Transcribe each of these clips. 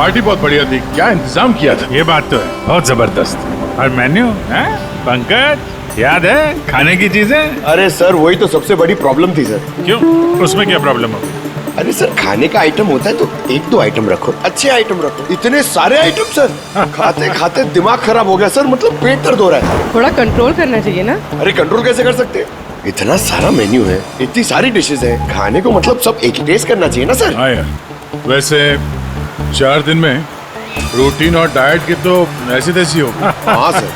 Party बहुत बढ़िया थी, क्या इंतजाम किया था। ये बात तो है, बहुत जबरदस्त। और मेन्यू है पंकज, याद है खाने की चीजें? अरे सर वही तो सबसे बड़ी प्रॉब्लम थी सर। क्यों, उसमें क्या प्रॉब्लम हो? अरे सर खाने का आइटम होता है तो एक दो आइटम रखो, अच्छे आइटम रखो। इतने सारे आइटम सर, खाते खाते दिमाग खराब हो गया सर, मतलब पेट दर्द हो रहा है। थोड़ा कंट्रोल करना चाहिए ना। अरे कंट्रोल कैसे कर सकते हैं? इतना सारा मेन्यू है, इतनी सारी डिशेज है, खाने को मतलब सब एक ही टेस्ट करना चाहिए ना सर। हाँ यार, वैसे 4 दिन में रूटीन और डाइट की तो ऐसी तैसी हो। हाँ सर।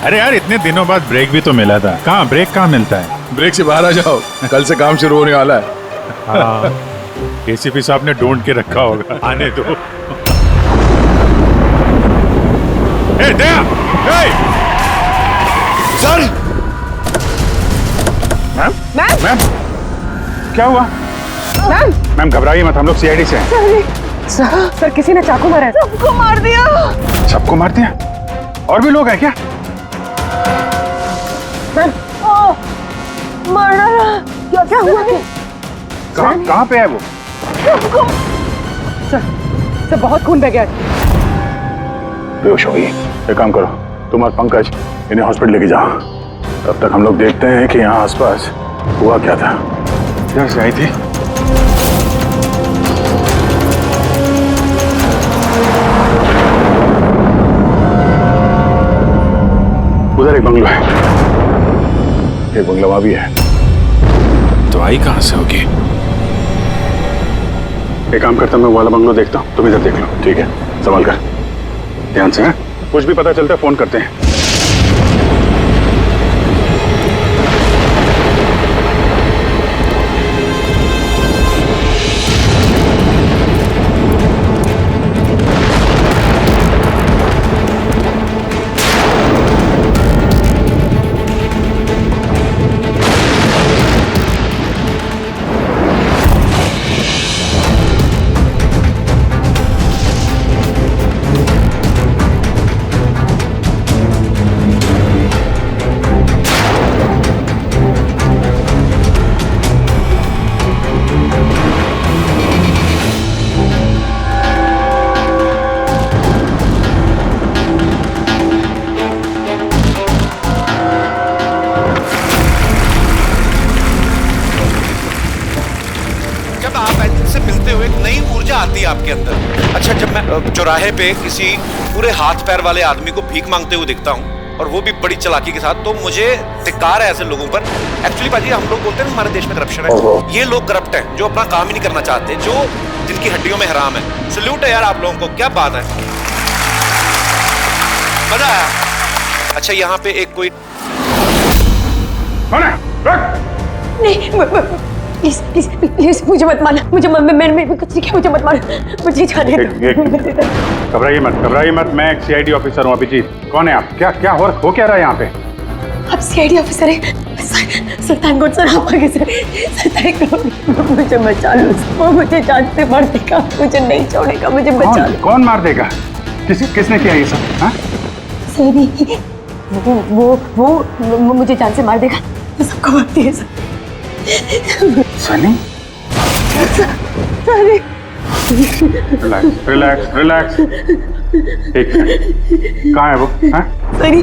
अरे यार इतने दिनों बाद ब्रेक भी तो मिला था, कहाँ ब्रेक कहाँ मिलता है? ब्रेक से बाहर आ जाओ, कल से काम शुरू होने वाला है। हाँ, एसीपी साहब ने ढूंढ के रखा होगा, आने दो। ए, दया! ए! Sir ma'am? मैम! मैम? क्या हुआ? मैम! मैम घबराइए मत, हम लोग सीआईडी से हैं। सर किसी ने चाकू मारा है। सबको मार दिया। सबको मार दिया? और भी लोग हैं क्या? मैम, मारा। क्या हुआ? कहाँ पे है वो? सर बहुत खून बह गया है। बेहोश हो गई। एक काम करो, तुम और पंकज इन्हें हॉस्पिटल लेके जाओ, तब तक हम लोग देखते हैं कि यहाँ आसपास हुआ क्या था। किधर से आई थी? उधर एक बंगला है, एक बंगला वहां भी है। तो आई कहां से होगी? एक काम करता हूं, मैं वो वाला बंगलो देखता हूं, तुम इधर देख लो। ठीक है, संभाल कर, ध्यान से। कुछ भी पता चलता है फोन करते हैं। आती है आपके अंदर। अच्छा, जब मैं चौराहे पे किसी पूरे हाथ पैर वाले आदमी को भीख मांगते हुए दिखता हूँ, और वो भी बड़ी चालाकी के साथ, तो मुझे धिक्कार है ऐसे लोगों पर। एक्चुअली पाजी, हम लोग बोलते हैं हमारे देश में करप्शन है, ये लोग करप्ट हैं जो अपना काम ही नहीं करना चाहते, जो जिनकी हड्डियों में हराम है। सल्यूट है यार आप लोगों को, क्या बात है, मजा आया। अच्छा, यहाँ पे एक कोई प्लीज प्लीज प्लीज मुझे मत मारना, मुझे मैंने कुछ नहीं किया, मुझे मत मारना, मुझे जाने दो। घबराइए मत, मैं एक सीआईडी ऑफिसर हूँ। अभिजीत, कौन है आप? क्या हो क्या रहा है यहाँ पे? आप सीआईडी ऑफिसर हैं? सुल्तानगंज सर, आप आगे सर। मुझे बचा लो, वो मुझे जान से मार देगा, मुझे नहीं छोड़ेगा, मुझे बचा लो। कौन मार देगा? किसने किया ये सब? हाँ? सनी, वो मुझे जान से मार देगा, तो सबको मारती है सर। सनी? सनी, रिलैक्स। एक मिनट, कहाँ है वो? हाँ? सनी,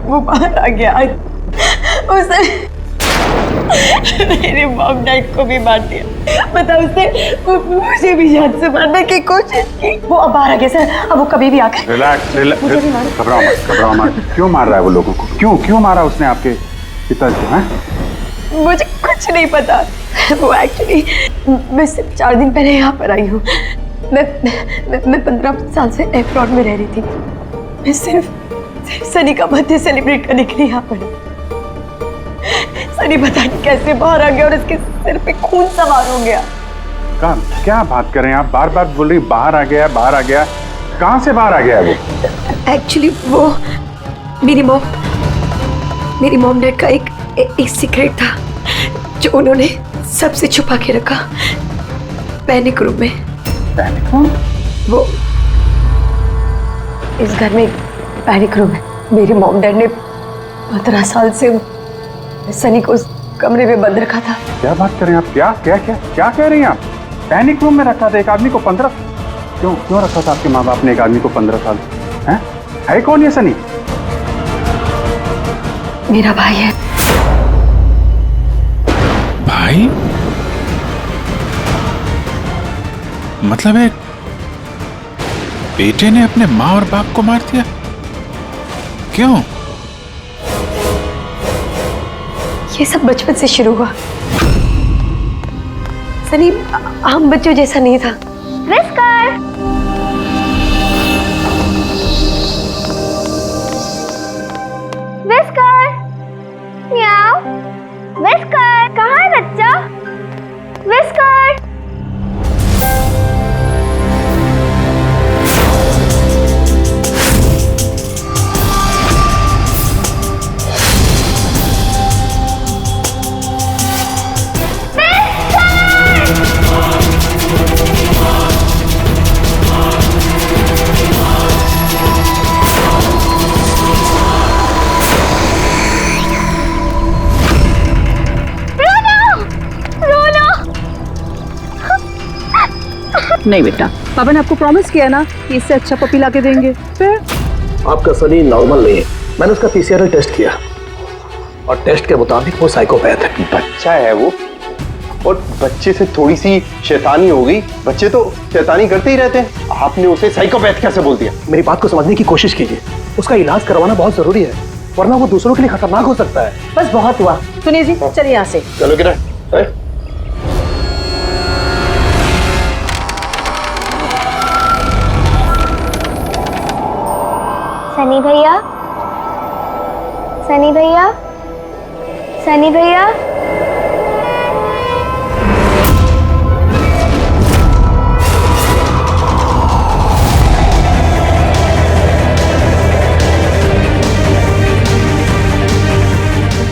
वो बाहर आ गया। उसने मेरे मॉम डैड को भी मार दिया, पता उसने मुझे भी जान से मारने की कोशिश की। वो अब बाहर आ गया सर, अब वो कभी भी आकर। रिलैक्स, घबराओ मत। क्यों मार रहा है वो लोगों को? क्यों मारा उसने आपके पिताजी को? मुझे कुछ नहीं पता। वो एक्चुअली, मैं सिर्फ 4 दिन पहले यहाँ पर आई हूँ। मैं 15 साल से एब्रॉड में रह रही थी। मैं सिर्फ सनी का बर्थडे सेलिब्रेट करने के लिए यहाँ पर। सनी पता नहीं कैसे बाहर आ गया और इसके सिर पे खून सवार हो गया। क्या बात कर रहे हैं आप? बार बोल रही बाहर आ गया। कहाँ से बाहर आ गया वो? एक्चुअली वो मेरी मॉम डैड का एक सीक्रेट था जो उन्होंने सबसे छुपा के रखा, पैनिक रूम में। Panic room? वो इस घर में पैनिक रूम है। मेरी मॉम डैड ने 15 साल से सनी को उस कमरे में बंद रखा था। क्या बात कर रहे हैं आप? क्या कह रही हैं आप? पैनिक रूम में रखा था एक आदमी को 15? क्यों क्यों रखा था आपके माँ बाप ने एक आदमी को 15 साल? है कौन ये सनी? मेरा भाई है। भाई? मतलब एक बेटे ने अपने माँ और बाप को मार दिया? क्यों? ये सब बचपन से शुरू हुआ। सनी आम बच्चों जैसा नहीं था। विस्कर! विस्कर! म्याऊ! विस्कर! कहाँ है बच्चा? विस्कर! नहीं बेटा, पापा ने आपको प्रॉमिस किया ना कि इससे अच्छा पपी लाके देंगे। फिर आपका सनी नॉर्मल नहीं है। मैंने उसका पीसीआर टेस्ट किया और टेस्ट के मुताबिक वो साइकोपैथ है। बच्चा है वो, और बच्चे से थोड़ी सी शैतानी हो गई। बच्चे तो शैतानी करते ही रहते हैं, आपने उसे साइकोपैथ कैसे बोल दिया? मेरी बात को समझने की कोशिश कीजिए। उसका इलाज करवाना बहुत जरूरी है, वरना वो दूसरों के लिए खतरनाक हो सकता है। बस बहुत हुआ। सुनिए जी, चलिए यहाँ से। चलो किरण। सनी भैया, सनी भैया, सनी भैया।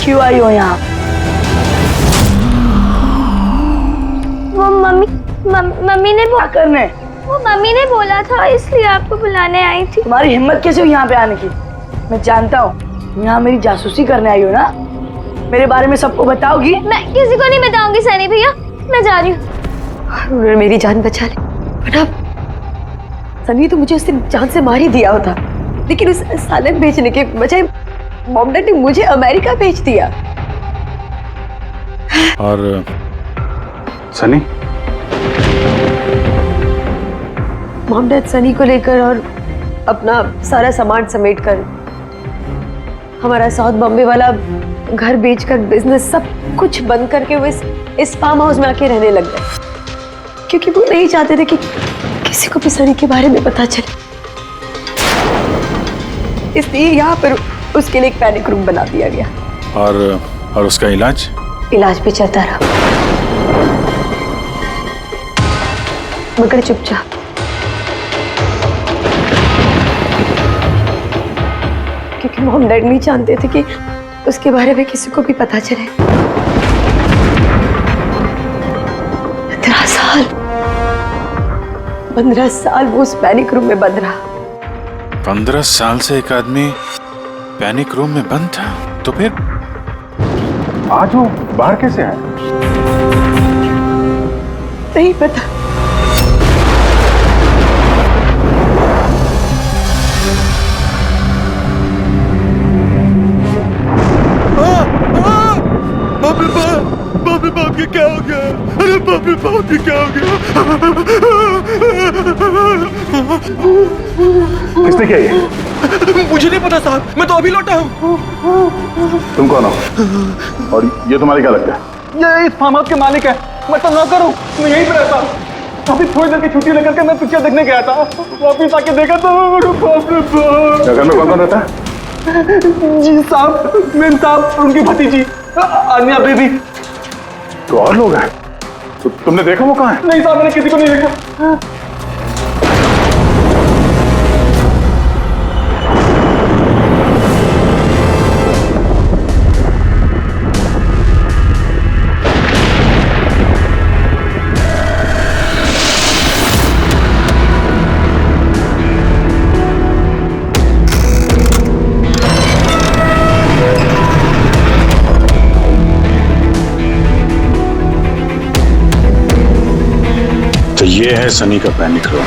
क्यों आई हो यहाँ? वो मम्मी ने करने वो मम्मी ने बोला था, इसलिए आपको बुलाने आई थी। तुम्हारी हिम्मत कैसे हुई यहाँ पे आने की? मैं जानता हूँ यहाँ मेरी जासूसी करने आई हो ना। मेरे बारे में सबको बताओगी? मैं किसी को नहीं बताऊंगी सनी भैया, मैं जा रही हूँ। उन्होंने मेरी जान बचा ली, वरना सनी तो मुझे उसने जान से मार ही दिया होता। लेकिन उस सालन भेजने के बजाय मॉम डैड ने मुझे अमेरिका भेज दिया। और सनी? मॉम डैड सनी को लेकर और अपना सारा सामान समेट कर हमारा साउथ बॉम्बे वाला घर बेचकर बिजनेस सब कुछ बंद करके वो इस फार्म हाउस में आके रहने लग गए, क्योंकि वो नहीं चाहते थे कि किसी को भी सनी के बारे में पता चले। इसलिए यहाँ पर उसके लिए एक पैनिक रूम बना दिया गया। और उसका इलाज भी चलता रहा, मगर चुपचाप। क्योंकि मॉम डैड नहीं जानते थे कि उसके बारे में किसी को भी पता चले। 15 साल वो उस पैनिक रूम में बंद रहा। 15 साल से एक आदमी पैनिक रूम में बंद था, तो फिर आज वो बाहर कैसे आए? नहीं पता। बाप के क्या हो गया? अरे बाप रे बाप के क्या हो गया? किसने किया ये? मुझे नहीं पता साहब, मैं तो अभी लौटा हूँ। तुम कौन हो और ये तुम्हारे क्या लगता है? ये इस फार्म हाउस के मालिक है, मैं तो नौकर हूँ, मैं यहीं पे रहता हूँ। अभी थोड़ी देर की छुट्टी लेकर के मैं पिक्चर देखने गया था, वापिस आके देखा तो बाप रे बाप। घर में कौन कौन रहता है? जी साहब, मेम साहब और उनकी भतीजी अन्या बेबी। तो और लोग हैं? तो तुमने देखा वो कहाँ है? नहीं साहब, मैंने किसी को नहीं देखा। तो ये है सनी का पैनिक रूम।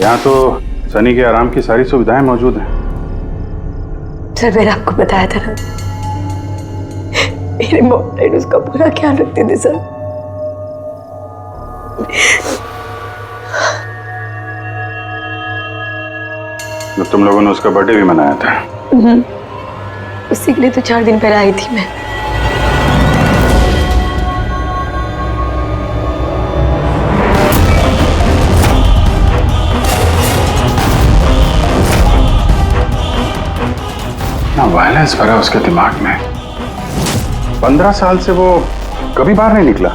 यहाँ तो सनी के आराम की सारी सुविधाएं मौजूद हैं। सर मैंने आपको बताया था ना, मेरे मॉम डैड उसका पूरा ख्याल रखते थे सर। तो तुम लोगों ने उसका बर्थडे भी मनाया था? उसी के लिए तो 4 दिन पहले आई थी मैं। ना वायलेंस भरा उसके दिमाग में। 15 साल से वो कभी बाहर नहीं निकला।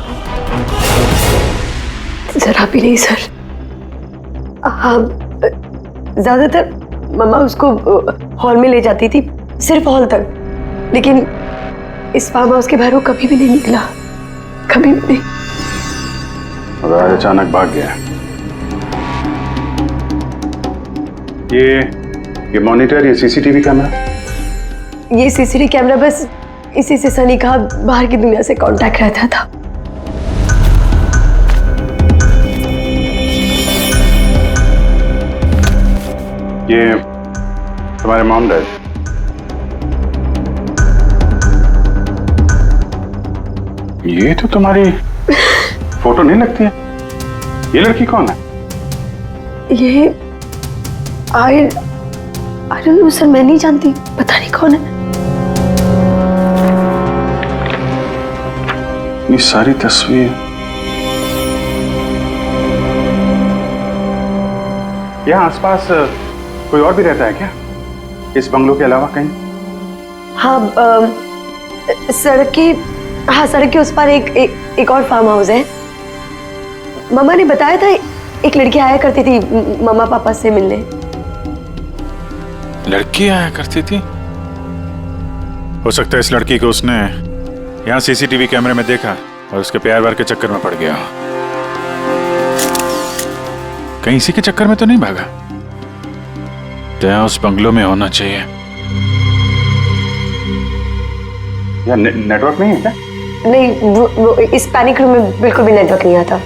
जरा भी नहीं सर। हाँ, ज्यादातर मम्मा उसको हॉल में ले जाती थी, सिर्फ हॉल तक, लेकिन इस फार्म हाउस के बाहर वो कभी भी नहीं निकला, कभी भी नहीं। और आज अचानक भाग गया। ये मॉनिटर, ये सीसीटीवी कैमरा? ये सीसीटीवी कैमरा बस इसी से सनी का बाहर की दुनिया से कांटेक्ट रहता था। ये तुम्हारे मॉम डैड? ये तो तुम्हारी फोटो नहीं लगती है। ये लड़की कौन है? ये आई डोंट नो सर, मैं नहीं जानती, पता नहीं कौन है। ये सारी तस्वीर। यहाँ आसपास कोई और भी रहता है क्या, इस बंगलो के अलावा कहीं? हाँ, सड़क के उस पार एक और फार्म हाउस है। मम्मा ने बताया था एक लड़की आया करती थी मम्मा पापा से मिलने। लड़की आया करती थी? हो सकता है इस लड़की को उसने यहाँ सीसीटीवी कैमरे में देखा और उसके प्यार वार के चक्कर में पड़ गया। कहीं इसी के चक्कर में तो नहीं भागा? तो यहाँ उस बंगलो में होना चाहिए। यहाँ नेटवर्क नहीं है क्या? नहीं, वो इस पैनिक रूम में बिल्कुल भी नेटवर्क नहीं आता।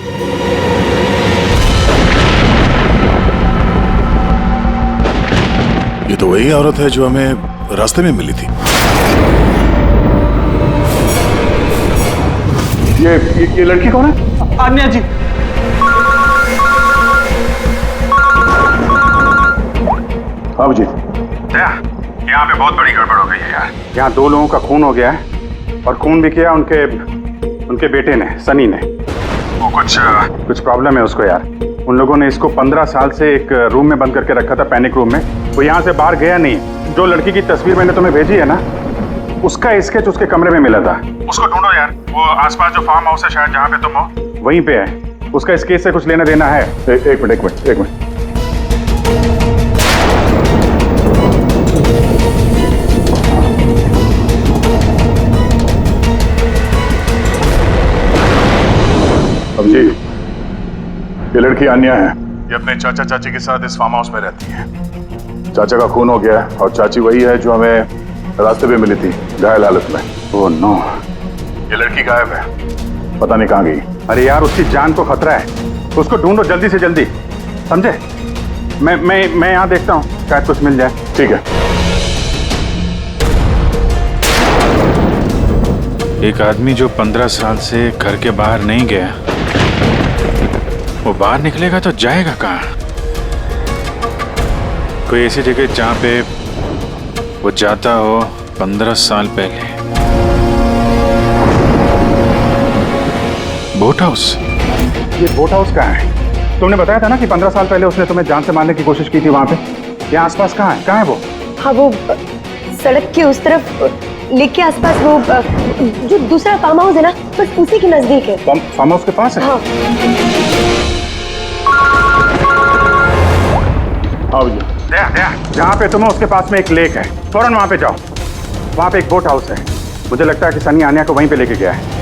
ये तो वही औरत है जो हमें रास्ते में मिली थी। ये लड़की कौन है? आन्या जी। बाबू जी, यहाँ पे बहुत बड़ी गड़बड़ हो गई है यार। यहाँ 2 लोगों का खून हो गया है, और खून भी किया उनके बेटे ने, सनी ने। वो कुछ प्रॉब्लम है उसको यार। उन लोगों ने इसको 15 साल से एक रूम में बंद करके रखा था, पैनिक रूम में। वो यहाँ से बाहर गया नहीं। जो लड़की की तस्वीर मैंने तुम्हें भेजी है ना, उसका स्केच उसके कमरे में मिला था। उसको ढूंढो यार। वो आसपास जो फार्म हाउस है शायद जहाँ पे तुम हो, वहीं पे है। उसका स्केच से कुछ लेना देना है। एक मिनट। अब जी, ये लड़की आन्या है। ये अपने चाचा चाची के साथ इस फार्म हाउस में रहती है। चाचा का खून हो गया है, और चाची वही है जो हमें रास्ते पे मिली थी घायल हालत में। ओह नो, ये लड़की गायब है, पता नहीं कहाँ गई। अरे यार, उसकी जान को खतरा है, उसको ढूंढो जल्दी से जल्दी, समझे? मैं यहाँ देखता हूँ, शायद कुछ मिल जाए। ठीक है। एक आदमी जो 15 साल से घर के बाहर नहीं गया, वो बाहर निकलेगा तो जाएगा कहाँ? कोई ऐसी जगह जहाँ पे वो जाता हो 15 साल पहले। Boat house? ये बोट हाउस कहाँ है? तुमने बताया था ना कि 15 साल पहले उसने तुम्हें जान से मारने की कोशिश की थी वहाँ पे। यहाँ आसपास कहाँ है? कहाँ है वो? हाँ, वो सड़क के उस तरफ, लेक के आसपास, वो जो दूसरा फार्म हाउस है ना, बस उसी के नजदीक है। फार्म हाउस के पास है? हाँ। आओ जी। जहाँ पे तुम हो उसके पास में एक लेक है, फौरन वहाँ पे जाओ। वहाँ पे एक बोट हाउस है। मुझे लगता है कि सनी आन्या को वहीं पे लेके गया है।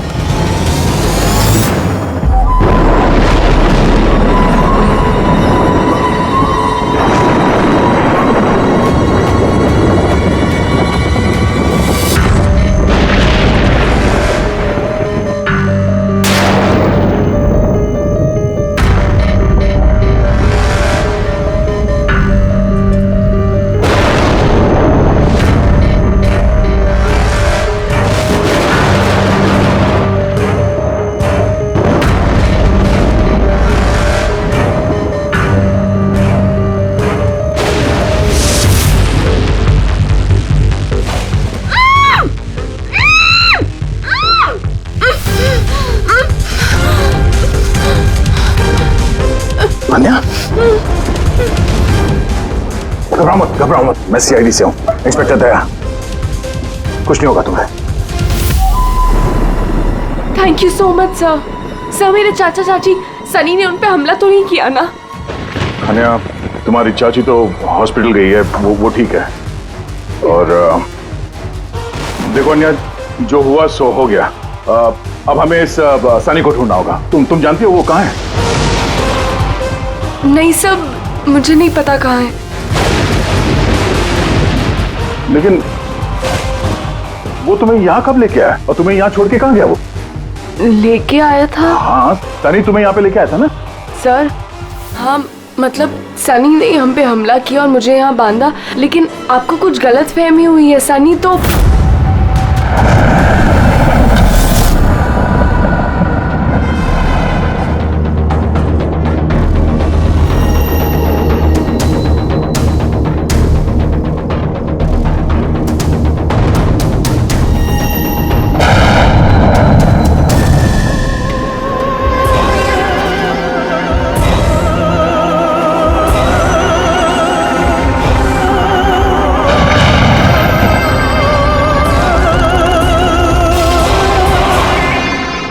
तान्या, घबराओ मत, मैं सीआईडी से हूँ, इंस्पेक्टर दया। कुछ नहीं होगा तुम्हें। Thank you so much sir. Sir मेरे चाचा चाची सनी ने उन पे हमला तो नहीं किया ना? तान्या, तुम्हारी चाची तो हॉस्पिटल गई है, वो ठीक है। और देखो अन्या, जो हुआ सो हो गया। अब हमें इस सनी को ढूंढना होगा। तुम जानती हो वो कहाँ है? नहीं सर, मुझे नहीं पता कहाँ है। लेकिन वो तुम्हें यहाँ कब लेके आया और तुम्हें यहाँ छोड़ के कहाँ गया वो? लेके आया था। हाँ, सनी तुम्हें यहाँ पे लेके आया था ना? सर हाँ, मतलब सनी ने हम पे हमला किया और मुझे यहाँ बांधा, लेकिन आपको कुछ गलत फहमी हुई है। सनी तो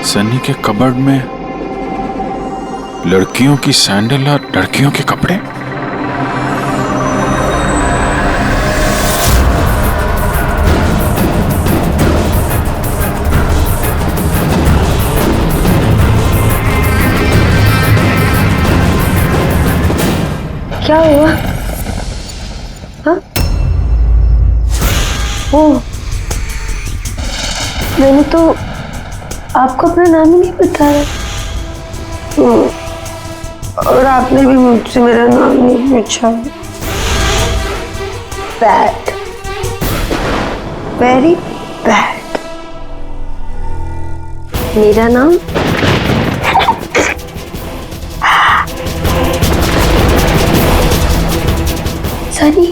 सनी के कबर्ड में लड़कियों की सैंडल और लड़कियों के कपड़े। क्या हुआ? हाँ? ओ, मैंने तो आपको अपना नाम ही नहीं बताया। और आपने भी मुझसे मेरा नाम नहीं पूछा। Bad, very bad. मेरा नाम Sunny.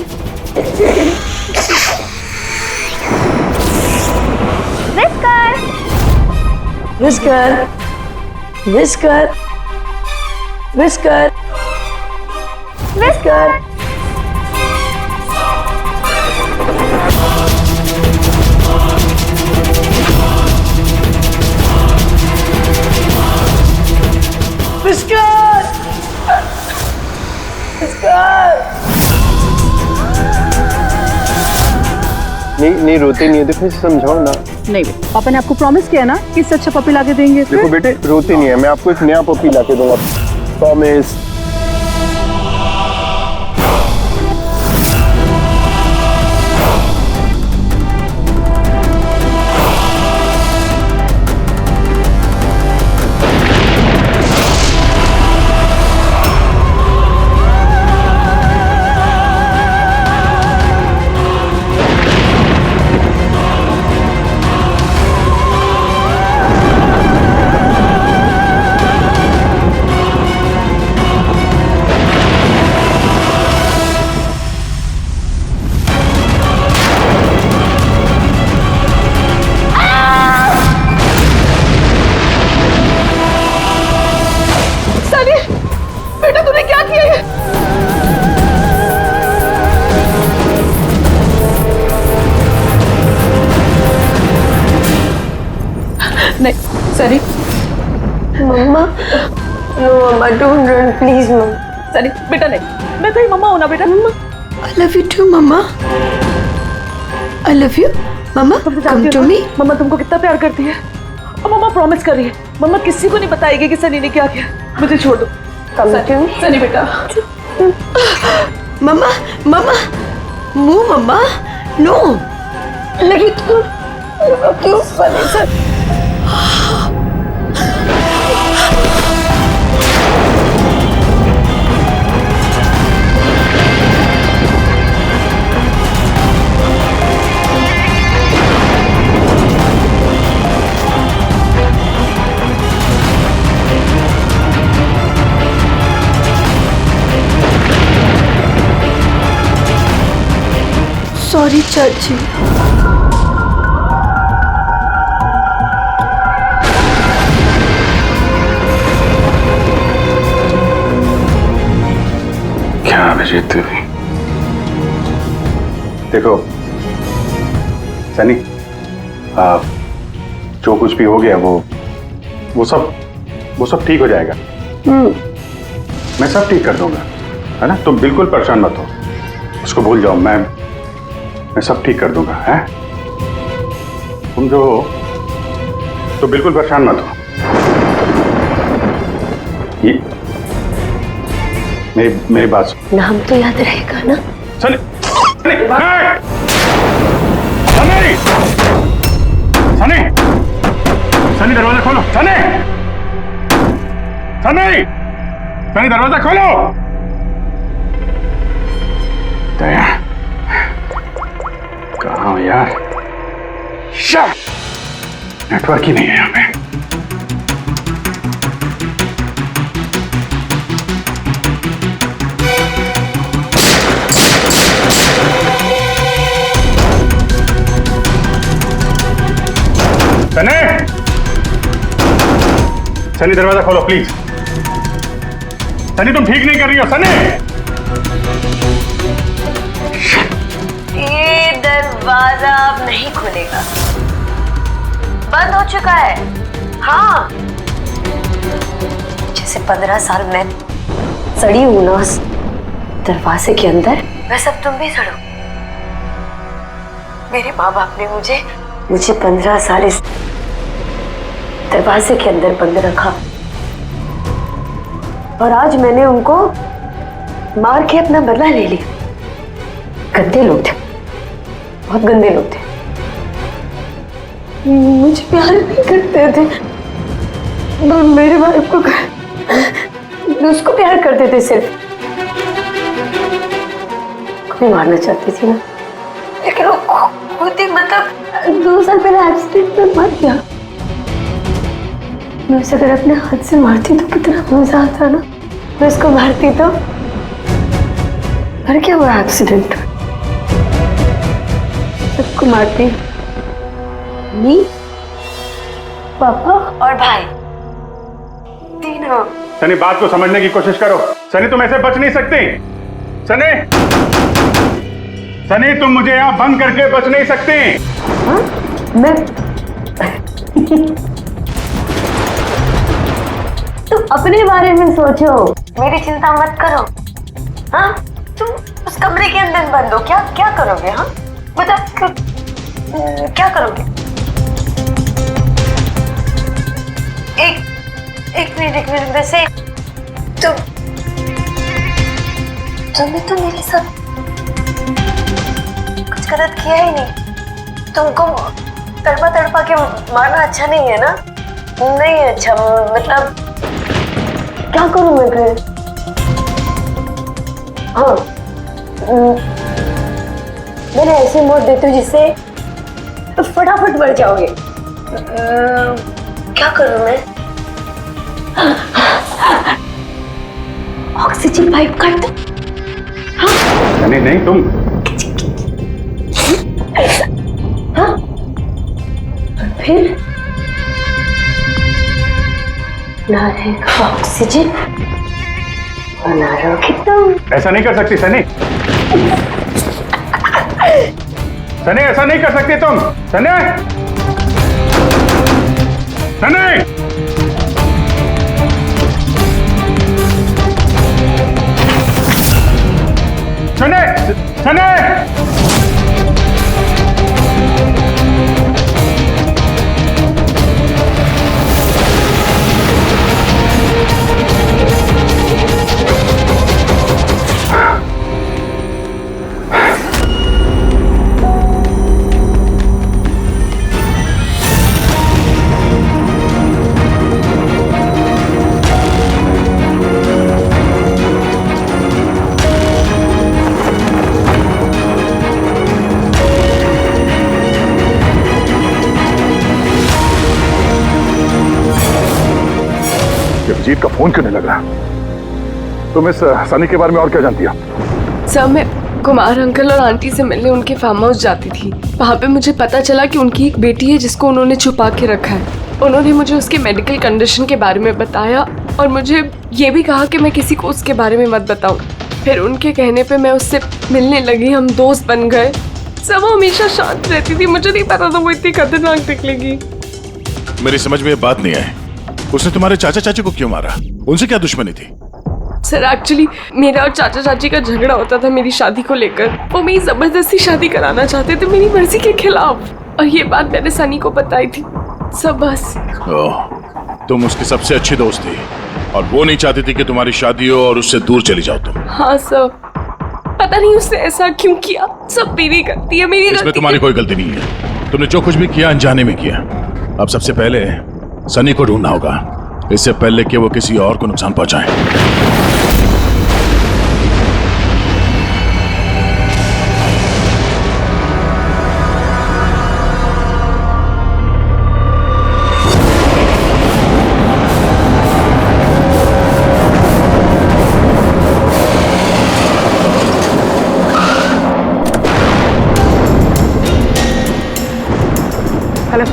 Whisker, whisker, whisker, whisker. Whisker, whisker. नहीं रोते नहीं है, देखो समझाओ ना। नहीं, पापा ने आपको प्रॉमिस किया ना कि इससे अच्छा पपी लाके देंगे। देखो बेटे, रोते नहीं है, मैं आपको एक नया पपी लाके दूंगा, प्रॉमिस। बेटा तूने क्या किया ये? नहीं Sunny. Mama, no mama, don't run please mama. Sunny बेटा नहीं, मैं तेरी मम्मा हूं ना बेटा। Mama I love you too mama, I love you mama, come to me. Mama तुमको कितना प्यार करती है और मम्मा प्रॉमिस कर रही है मम्मा किसी को नहीं बताएगी कि सनी ने क्या किया। मुझे छोड़ दो। सनी बेटा। मम्मा, मम्मा, नो मम्मा, नो। लगी तू क्यों सनी सर? सॉरी चाची। अजीत भी। देखो सनी, जो कुछ भी हो गया वो सब ठीक हो जाएगा। मैं सब ठीक कर दूंगा, है ना? तुम बिल्कुल परेशान मत हो, उसको भूल जाओ। मैं सब ठीक कर दूंगा, है? तुम जो हो तो बिल्कुल परेशान मत हो। ये मेरी बात सुन। नाम तो याद रहेगा ना? सनी, सनी, सनी, सनी दरवाजा खोलो। सनी, सनी, सनी दरवाजा खोलो। दया, कहाँ हो यार? नेटवर्क ही नहीं है यहाँ पे। सनी, सनी दरवाजा खोलो प्लीज। सनी तुम ठीक नहीं कर रही हो। सनी, ये दरवाजा अब नहीं खुलेगा, बंद हो चुका है। हाँ, जैसे 15 साल मैं सड़ी हूं ना उस दरवाजे के अंदर, वैसे अब तुम भी सड़ो। मेरे माँ बाप ने मुझे 15 साल इस दरवाजे के अंदर बंद रखा, और आज मैंने उनको मार के अपना बदला ले लिया। गंदे लोग थे, बहुत गंदे लोग थे, मुझे प्यार नहीं करते थे। तो मेरे भाई को उसको प्यार करते थे, सिर्फ कोई मारना चाहती थी ना, लेकिन वो खुद ही मतलब 2 साल पहले एक्सीडेंट में मर गया। मैं उसे अगर अपने हाथ से मारती तो कितना मजा आता ना। मैं उसको मारती तो मर गया वो एक्सीडेंट। सबको मारती, मम्मी, पापा और भाई, तीनों। सनी बात को समझने की कोशिश करो। सनी तुम ऐसे बच नहीं सकती। सनी, सनी तुम मुझे यहाँ बंद करके बच नहीं सकती। हाँ? मैं तुम अपने बारे में सोचो, मेरी चिंता मत करो। हाँ, तुम उस कमरे के अंदर बंद हो, क्या करोगे? हाँ बताओ, क्या करोगे? एक मिनट वैसे तुमने तो मेरे साथ कुछ गलत किया ही नहीं। तुमको तड़पा के मारना अच्छा नहीं है ना? नहीं है अच्छा, मतलब क्या करूं मैं फिर? हाँ, मैंने ऐसी मौत देती हूँ जिससे फटाफट मर जाओगे। क्या करूं मैं? ऑक्सीजन पाइप काट दो। हाँ? नहीं तुम ऐसा, हाँ? और फिर ना रहेगा ऑक्सीजन और ना रहोगे तुम। ऐसा नहीं कर सकती सनी। सनी ऐसा नहीं कर सकती तुम। सनी, सनी, सनी, सनी, अजीत का फोन क्यों नहीं लग रहा? तुम इस सनी के बारे में और क्या जानती हो? सर, मैं कुमार अंकल और आंटी से मिलने उनके फार्म हाउस जाती थी। वहाँ पे मुझे पता चला कि उनकी एक बेटी है जिसको उन्होंने छुपा के रखा है। उन्होंने मुझे उसके मेडिकल कंडीशन के बारे में बताया और मुझे ये भी कहा कि मैं किसी को उसके बारे में मत बताऊं। फिर उनके कहने पे मैं उससे मिलने लगी, हम दोस्त बन गए। सब वो हमेशा शांत रहती थी, मुझे नहीं पता था वो इतनी खतरनाक निकलेगी। मेरी समझ में ये बात नहीं आई, उसने तुम्हारे चाचा चाची को क्यों मारा? उनसे क्या दुश्मनी थी? सर एक्चुअली मेरा और चाचा चाची का झगड़ा होता था मेरी शादी को लेकर। वो मेरी जबरदस्ती शादी कराना चाहते थे मेरी मर्जी के खिलाफ, और ये बात मैंने सनी को बताई थी। सब बस। तुम उसकी सबसे अच्छी दोस्त थी और वो नहीं चाहती थी कि तुम्हारी शादी हो और उससे दूर चली जाओ तुम। हाँ सर, पता नहीं उसने ऐसा क्यों किया। सब मेरी गलती है, मेरी इसमें गलती तुम्हारी कोई गलती नहीं है। तुमने जो कुछ भी किया अनजाने में किया। अब सबसे पहले सनी को ढूंढना होगा, इससे पहले कि वो किसी और को नुकसान पहुंचाए। हेलो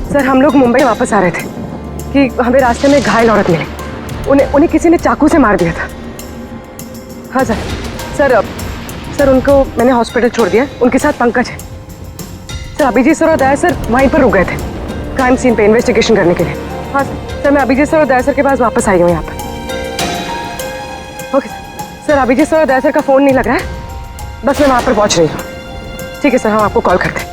सर, हम लोग मुंबई वापस आ रहे थे कि हमें रास्ते में घायल औरत मिली। उन्हें किसी ने चाकू से मार दिया था। हाँ सर उनको मैंने हॉस्पिटल छोड़ दिया। उनके साथ पंकज है। सर अभिजीत सर और दया सर वहीं पर रुक गए थे क्राइम सीन पे इन्वेस्टिगेशन करने के लिए। हाँ सर, मैं अभिजीत सर और दया सर के पास वापस आई हूँ यहाँ पर। ओके सर, अभिजीत सर और दया सर का फ़ोन नहीं लग रहा है, बस मैं वहाँ पर पहुँच रही हूँ। ठीक है सर, हम आपको कॉल करते हैं।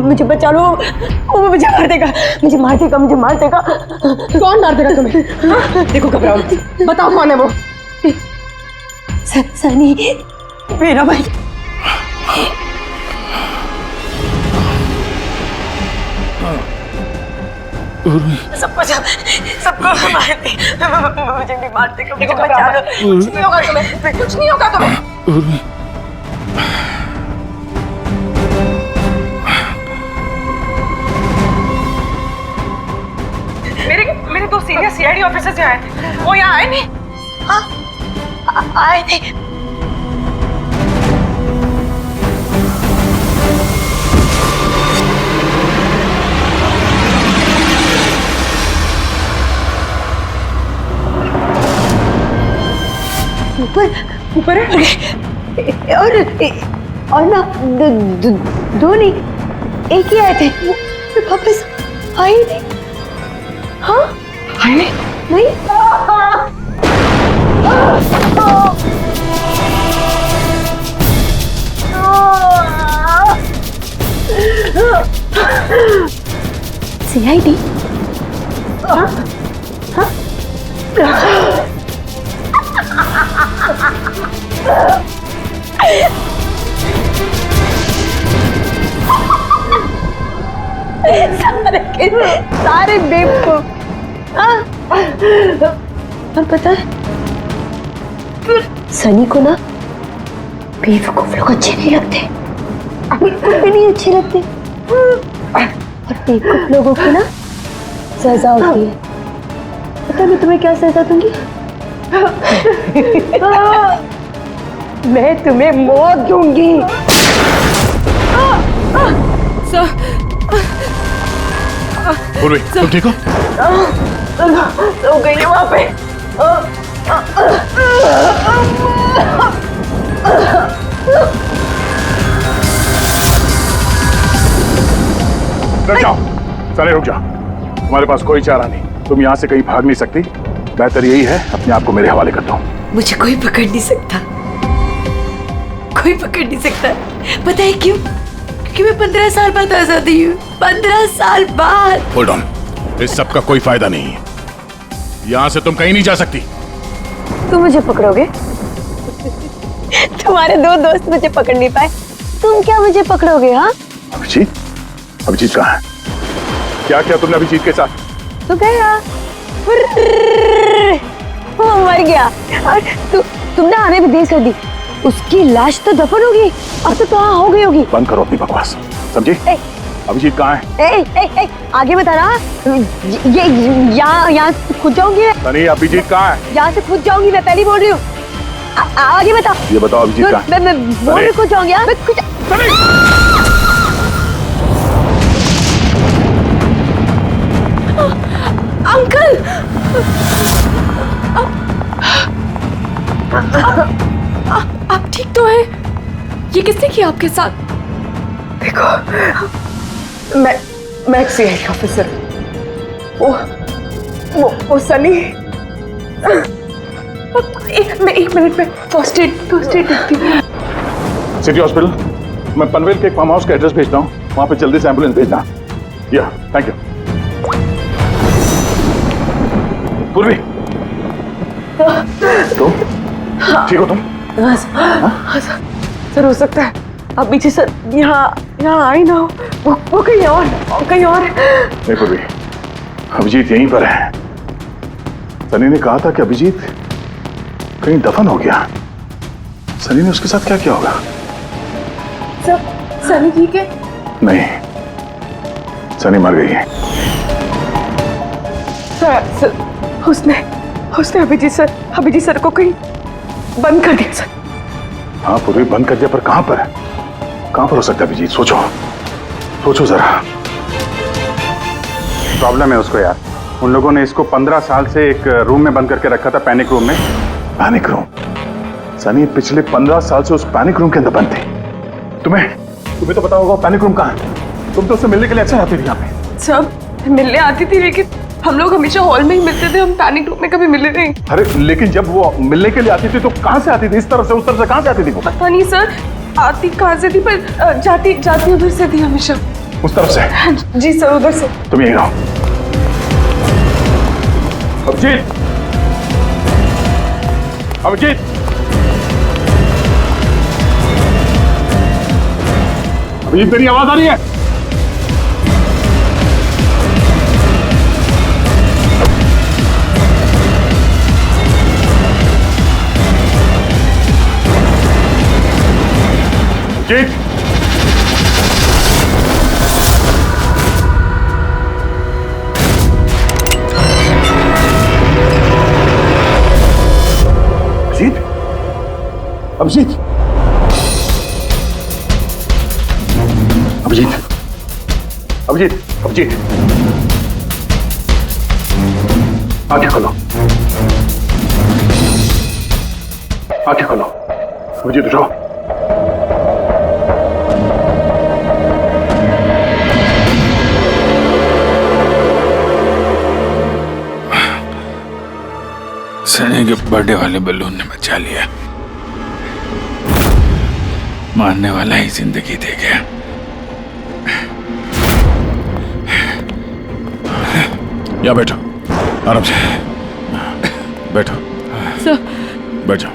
मुझे बचा लो, वो मुझे मार देगा, मुझे मार देगा। कौन मार देगा तुम्हें? देखो घबराओ मत, बताओ कौन है वो? सनी, मेरा भाई। सबको मार दे, मुझे भी मार देगा, मुझे बचा लो। कुछ नहीं होगा तुम्हें। मेरे दो सीनियर सीआईडी ऑफिसर्स यहाँ आए थे, वो यहाँ आए नहीं? हाँ आए थे। ऊपर है और ना दो नहीं, एक ही आए थे, वापस आए नहीं। हाँ आए नहीं। सीआईडी? हाँ हाँ सारे बेवकूफ। और पता है सनी को ना बेवकूफ लोग अच्छे नहीं लगते, बिल्कुल भी नहीं अच्छे लगते। और बेवकूफ लोगों की ना सजा होती है। पता है मैं तुम्हें क्या सजा दूंगी? मैं तुम्हें मौत दूंगी। पूर्वी, तुम ठीक हो? हो गई है वहां पे। रुक जाओ, सारे रुक जाओ। तुम्हारे पास कोई चारा नहीं, तुम यहाँ से कहीं भाग नहीं सकती। बेहतर यही है अपने आप को मेरे हवाले कर दो। मुझे कोई पकड़ नहीं सकता, कोई पकड़ नहीं सकता। पता है क्यों? क्योंकि मैं 15 साल बाद आजादी हूँ। 15 साल बाद। होल्ड ऑन, इस सब का कोई फायदा नहीं है। यहाँ से तुम कहीं नहीं जा सकती। तुम मुझे पकड़ोगे? तुम्हारे दो दोस्त मुझे पकड़ नहीं पाए, तुम क्या मुझे पकड़ोगे? हाँ अभिजीत, अभिजीत कहाँ है? क्या किया तुमने अभिजीत के साथ? तो गया, वो मर गया और तुमने आने में देर कर दी। उसकी लाश तो दफन होगी, अब तो वहाँ हो गई होगी। बंद करो अपनी बकवास, समझी? अभिजीत कहाँ है? आगे बता रहा। ये यहाँ खुद जाऊंगी मैं। सनी, अभिजीत कहाँ है? यहाँ से खुद जाऊंगी मैं, पहले बोल रही हूँ। आगे बता। ये बताओ अभिजीत कहाँ है? मैं बोल रही खुद जाऊंगी। अंकल, आप ठीक तो हैं? ये किसने किया आपके साथ? देखो, मैं सीआईडी ऑफिसर। वो सनी। एक मिनट में फर्स्ट एड देखती हूँ। सिटी हॉस्पिटल, मैं पनवेल के एक फार्म हाउस का एड्रेस भेजता हूँ, वहाँ पे जल्दी से एम्बुलेंस भेजना। या, थैंक यू। पूर्वी, तुम ठीक हो? तुम सर हो सकता है अब पीछे सर यहाँ आई ना हो, वो कहीं और नहीं पूर्वी, अभिजीत यहीं पर है। सनी ने कहा था कि अभिजीत कहीं दफन हो गया। सनी ने उसके साथ क्या किया होगा? सर, सनी ठीक है? नहीं, सनी मर गई है। सर, उसने अभिजीत सर को कहीं बंद कर दिया सर। हाँ पूर्वी, बंद कर दिया, पर कहां पर हो सकता है अभिजीत? सोचो जरा। प्रॉब्लम है उसको यार। उन लोगों ने इसको 15 साल से एक रूम में बंद करके रखा था, पैनिक रूम में। Panic room? सनी पिछले 15 साल से उस पैनिक रूम के अंदर बंद थी। तुम्हें तो पता होगा पैनिक रूम कहाँ है। तुम तो उससे मिलने के लिए अच्छा आती थी यहाँ पे। सब मिलने आती थी, लेकिन हम लोग हमेशा हॉल में ही मिलते थे, हम पैनिक रूम में कभी मिले नहीं। अरे लेकिन जब वो मिलने के लिए आती थी तो कहाँ से आती थी? इस तरफ से, उस तरफ से कहाँ से आती थी वो? पता नहीं सर, आती कहाँ से थी, पर जाती उधर से थी हमेशा। उस तरफ से? जी सर, उधर से। तुम यहीं रहो। अभिजीत, अभिजीत, अभिजीत तेरी आवाज आ रही है? अभिजीत, अभिजीत, अभिजीत, अभिजीत, अभिजीत, आंखें खोलो, आंखें खोलो। अभिजीत उठो। सनी के बर्थडे वाले बलून ने बचा लिया, मारने वाला ही जिंदगी दे गया। या बैठो, आराम से बैठो। सर, बैठ जाओ।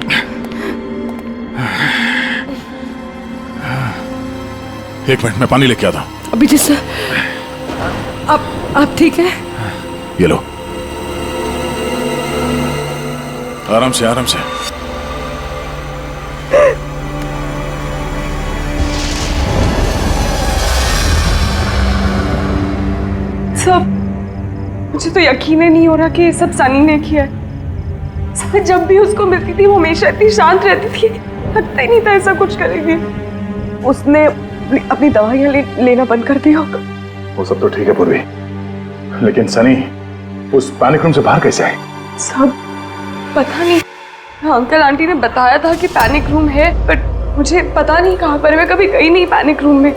एक मिनट, मैं पानी लेके आता हूं। अभिजीत सर, आप ठीक है? ये लो, आराम से आराम से। सब मुझे तो यकीन ही नहीं हो रहा कि ये सब सनी ने किया है। मैं जब भी उसको मिलती थी वो हमेशा इतनी शांत रहती थी, लगता ही नहीं था ऐसा कुछ करेगी। उसने अपनी दवाइयाँ लेना बंद कर दिया होगा। वो सब तो ठीक है पूर्वी, लेकिन सनी उस पैनिक रूम से बाहर कैसे आई? सब पता नहीं। अंकल आंटी ने बताया था कि पैनिक रूम है, बट मुझे पता नहीं कहाँ पर। मैं कभी गई नहीं पैनिक रूम में।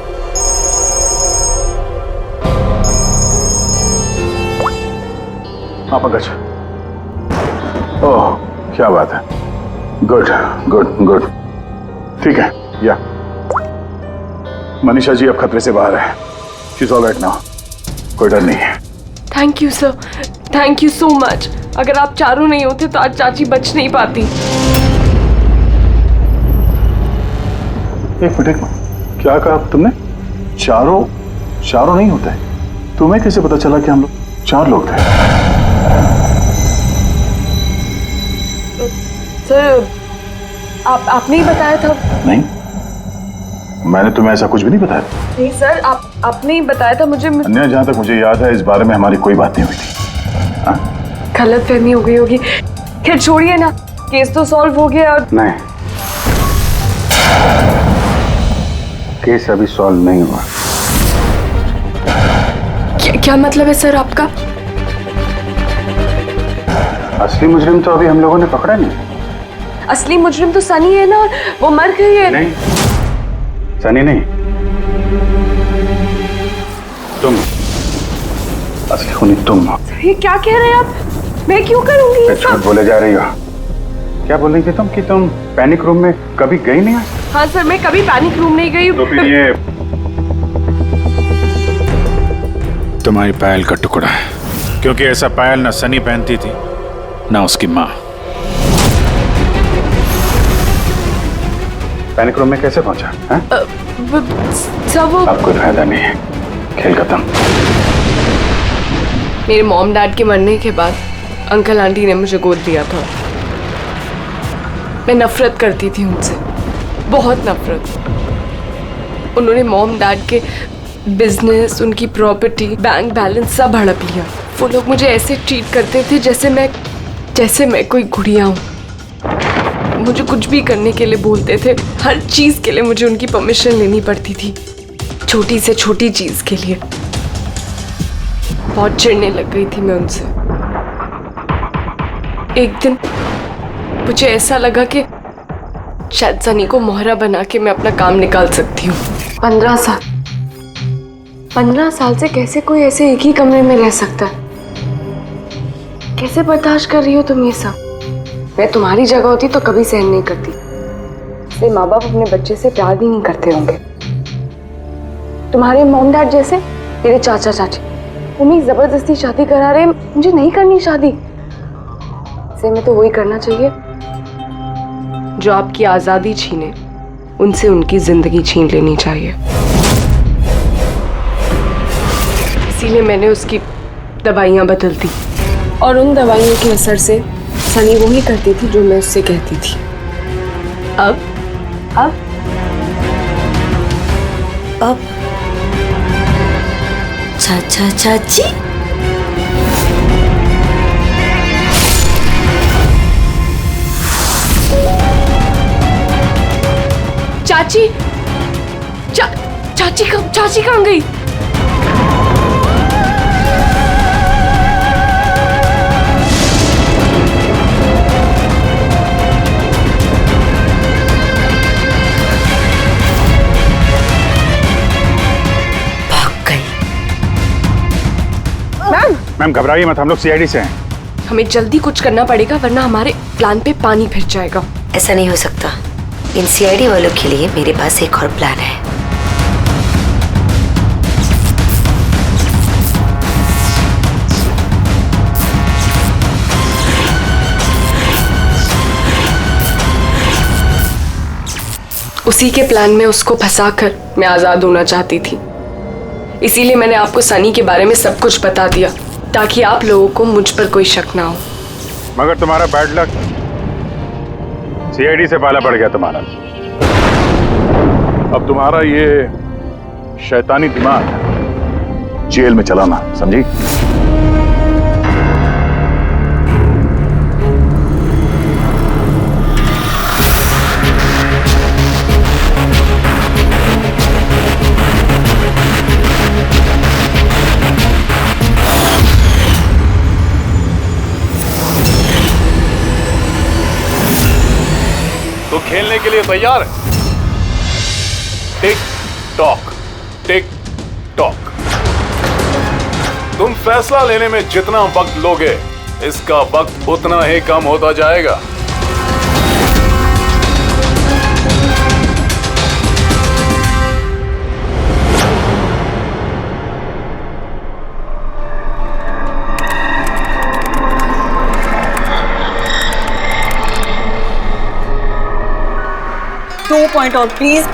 हाँ पंकज, ओह क्या बात है, गुड गुड गुड, ठीक है। या मनीषा जी अब खतरे से बाहर है, she is all right now, कोई डर नहीं है। Thank you sir, thank you so much. अगर आप चारों नहीं होते तो आज चाची बच नहीं पाती। एक मिनट, क्या कहा तुमने? चारों नहीं होते? तुम्हें कैसे पता चला कि हम लोग 4 लोग थे? सर आपने ही बताया था। नहीं, मैंने तुम्हें ऐसा कुछ भी नहीं बताया। नहीं सर, आपने ही बताया था मुझे। अन्य जहां तक मुझे याद है इस बारे में हमारी कोई बात नहीं हुई थी। गलतफहमी हो गई होगी। खैर छोड़िए ना, केस तो सॉल्व हो गया। और नहीं, केस अभी सॉल्व नहीं हुआ। क्या मतलब है सर आपका? असली मुजरिम तो अभी हम लोगों ने पकड़ा नहीं। असली मुजरिम तो सनी है ना, और वो मर गई है। नहीं, सनी नहीं, तुम असली खूनी तुम हो। ये क्या कह रहे हैं आप? मैं क्यों करूंगी ये झूठ सब? बोले जा रही हो। क्या बोल रही थी तुम कि तुम पैनिक रूम में कभी गई नहीं? हाँ सर, मैं कभी पैनिक रूम नहीं गई। तो फिर ये तुम्हारी पायल का टुकड़ा है, क्योंकि ऐसा पायल ना सनी पहनती थी ना उसकी माँ। पैनिक रूम में कैसे पहुंचा? सब वो अब कोई फायदा नहीं है, खेल खत्म। मेरे मॉम डैड के मरने के बाद अंकल आंटी ने मुझे गोद दिया था। मैं नफरत करती थी उनसे, बहुत नफरत। उन्होंने मॉम डैड के बिजनेस, उनकी प्रॉपर्टी, बैंक बैलेंस सब हड़प लिया। वो लोग मुझे ऐसे ट्रीट करते थे जैसे मैं कोई गुड़िया हूँ। मुझे कुछ भी करने के लिए बोलते थे, हर चीज के लिए मुझे उनकी परमिशन लेनी पड़ती थी, छोटी से छोटी चीज के लिए। बहुत चिढ़ने लग गई थी मैं उनसे। एक दिन मुझे ऐसा लगा कि शायद सनी को मोहरा बना के मैं अपना काम निकाल सकती हूँ। 15 साल से कैसे कोई ऐसे एक ही कमरे में रह सकता है? कैसे बर्दाश्त कर रही हो तुम ये सब? मैं तुम्हारी जगह होती तो कभी सहन नहीं करती। इसलिए माँ बाप अपने बच्चे से प्यार भी नहीं करते होंगे। तुम्हारे मॉम डैड जैसे तेरे चाचा चाची, उन्हें जबरदस्ती शादी करा रहे। मुझे नहीं करनी शादी। इसे मैं तो वही करना चाहिए जो आपकी आजादी छीने, उनसे उनकी जिंदगी छीन लेनी चाहिए। इसीलिए मैंने उसकी दवाइयाँ बदल दी, और उन दवाइयों के असर से सनी वही करती थी जो मैं उससे कहती थी। अब चाचा चाची, चाची कहाँ गई? मैम घबराइए मत, हम लोग सीआईडी से हैं। हमें जल्दी कुछ करना पड़ेगा वरना हमारे प्लान पे पानी फिर जाएगा। ऐसा नहीं हो सकता। इन सीआईडी वालों के लिए मेरे पास एक और प्लान है। उसी के प्लान में उसको फंसाकर मैं आजाद होना चाहती थी, इसीलिए मैंने आपको सनी के बारे में सब कुछ बता दिया, ताकि आप लोगों को मुझ पर कोई शक ना हो। मगर तुम्हारा बैड लक, सीआईडी से पाला पड़ गया तुम्हारा। अब तुम्हारा ये शैतानी दिमाग जेल में चलाना, समझी? तो खेलने के लिए तैयार है? Tick tock, tick tock. तुम फैसला लेने में जितना वक्त लोगे, इसका वक्त उतना ही कम होता जाएगा। दो पॉइंट और प्लीज,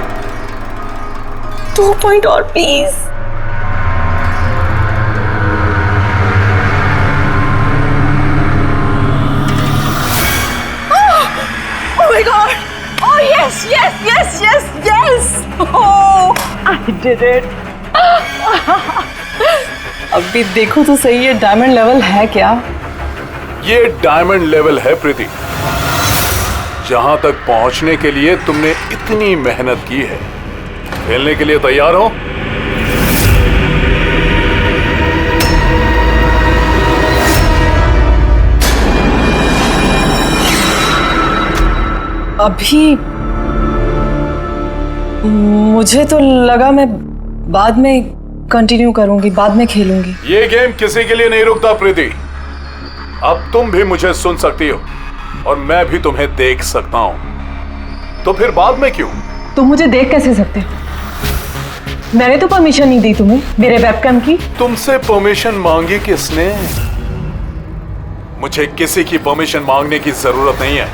2 पॉइंट और please. Oh my God! Oh yes, yes, yes, yes, yes! Oh, I did it! अभी देखो तो सही, ये डायमंड लेवल है क्या? ये डायमंड लेवल है प्रीति। जहां तक पहुंचने के लिए तुमने इतनी मेहनत की है। खेलने के लिए तैयार हो? अभी मुझे तो लगा मैं बाद में कंटिन्यू करूंगी, बाद में खेलूंगी। ये गेम किसी के लिए नहीं रुकता प्रीति। अब तुम भी मुझे सुन सकती हो और मैं भी तुम्हें देख सकता हूं। तो फिर बाद में क्यों? तुम मुझे देख कैसे सकते हो? मैंने तो परमिशन नहीं दी तुम्हें मेरे वेबकैम की। तुमसे परमिशन मांगी किसने? मुझे किसी की परमिशन मांगने की जरूरत नहीं है।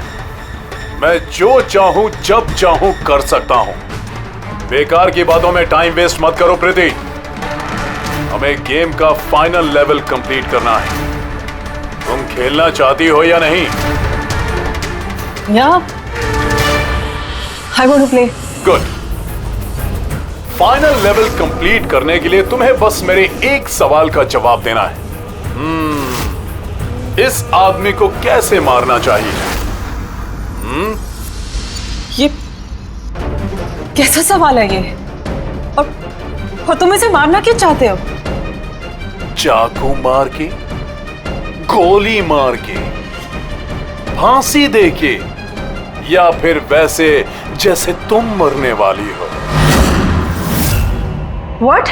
मैं जो चाहूं जब चाहूं कर सकता हूं। बेकार की बातों में टाइम वेस्ट मत करो प्रीति। हमें गेम का फाइनल लेवल कंप्लीट करना है। तुम खेलना चाहती हो या नहीं? Yeah, I want to play. Good. Final level complete करने के लिए तुम्हें बस मेरे एक सवाल का जवाब देना है। इस आदमी को कैसे मारना चाहिए? ये कैसा सवाल है ये? और तुम इसे मारना क्यों चाहते हो? चाकू मार के, गोली मार के, फांसी दे के, या फिर वैसे जैसे तुम मरने वाली हो? What?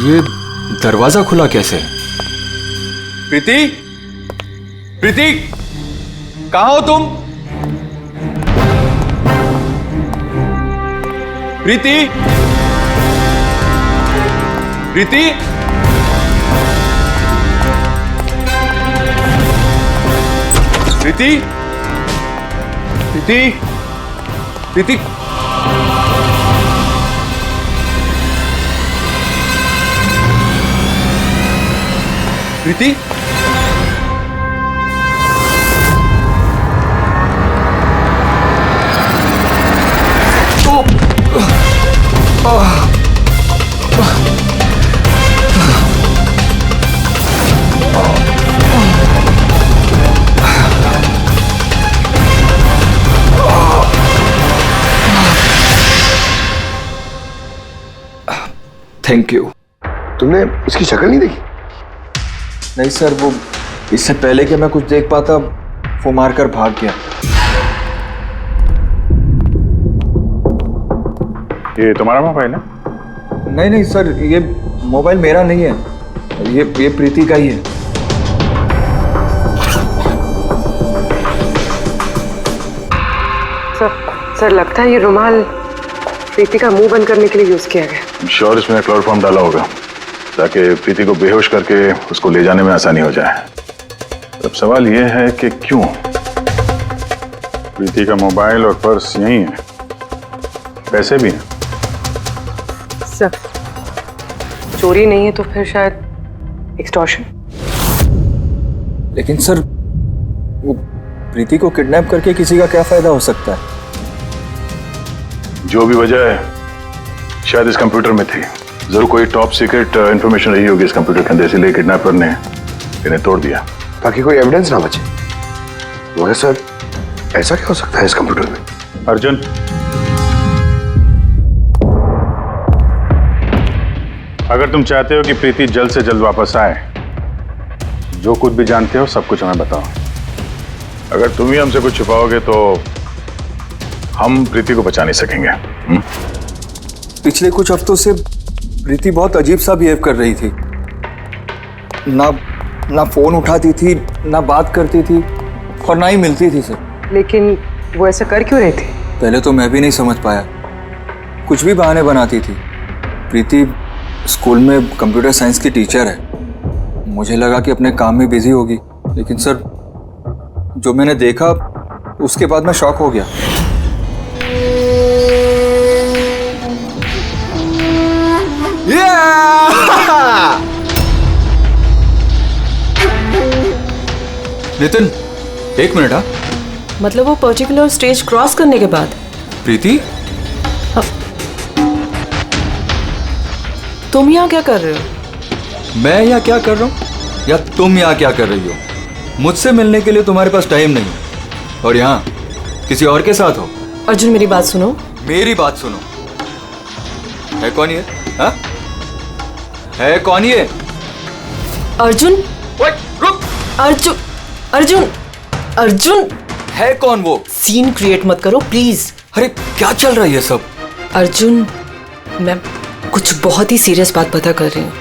ये दरवाजा खुला कैसे? प्रीति, प्रीति, कहाँ हो तुम? प्रीति, प्रीति, प्रीति, प्रीति, प्रीति, प्रीति, थैंक यू। तुमने उसकी शक्ल नहीं देखी? नहीं सर, वो इससे पहले कि मैं कुछ देख पाता वो मारकर भाग गया। ये तुम्हारा मोबाइल है? नहीं नहीं सर, ये मोबाइल मेरा नहीं है, ये प्रीति का ही है। सर लगता है ये रुमाल प्रीति का मुंह बंद करने के लिए यूज किया गया। श्योर इसमें क्लोरोफॉर्म डाला होगा ताकि प्रीति को बेहोश करके उसको ले जाने में आसानी हो जाए। अब सवाल यह है कि क्यों? प्रीति का मोबाइल और पर्स यही है, पैसे भी हैं। सर चोरी नहीं है तो फिर शायद एक्सटॉर्शन। लेकिन सर वो प्रीति को किडनैप करके किसी का क्या फायदा हो सकता है? जो भी वजह है शायद इस कंप्यूटर में थी। जरूर कोई टॉप सीक्रेट इंफॉर्मेशन रही होगी इस कंप्यूटर के अंदर, इसीलिए किडनैपर ने इन्हें तोड़ दिया ताकि कोई एविडेंस ना बचे। मगर सर ऐसा क्या हो सकता है इस कंप्यूटर में? अर्जुन, अगर तुम चाहते हो कि प्रीति जल्द से जल्द वापस आए, जो कुछ भी जानते हो सब कुछ हमें बताओ। अगर तुम ही हमसे कुछ छुपाओगे तो हम प्रीति को बचा नहीं सकेंगे। पिछले कुछ हफ्तों से प्रीति बहुत अजीब सा बिहेव कर रही थी। ना फोन उठाती थी, ना बात करती थी और ना ही मिलती थी सर। लेकिन वो ऐसा कर क्यों रही थी? पहले तो मैं भी नहीं समझ पाया, कुछ भी बहाने बनाती थी। प्रीति स्कूल में कंप्यूटर साइंस की टीचर है, मुझे लगा कि अपने काम में बिजी होगी, लेकिन सर जो मैंने देखा उसके बाद मैं शॉक हो गया। नितिन एक मिनट। हाँ मतलब वो पर्टिकुलर स्टेज क्रॉस करने के बाद? प्रीति तुम यहाँ क्या कर रहे हो? मैं यहाँ क्या कर रहा हूँ या तुम यहाँ क्या कर रही हो? मुझसे मिलने के लिए तुम्हारे पास टाइम नहीं और यहाँ किसी और के साथ हो। अर्जुन मेरी बात सुनो। मेरी बात सुनो। है कौन ये? हाँ है कौन ये? अर्जुन। रुक। अर्जुन अर्जुन अर्जुन है कौन वो? सीन क्रिएट मत करो प्लीज। अरे क्या चल रहा है ये सब? अर्जुन मैं कुछ बहुत ही सीरियस बात पता कर रही हूँ।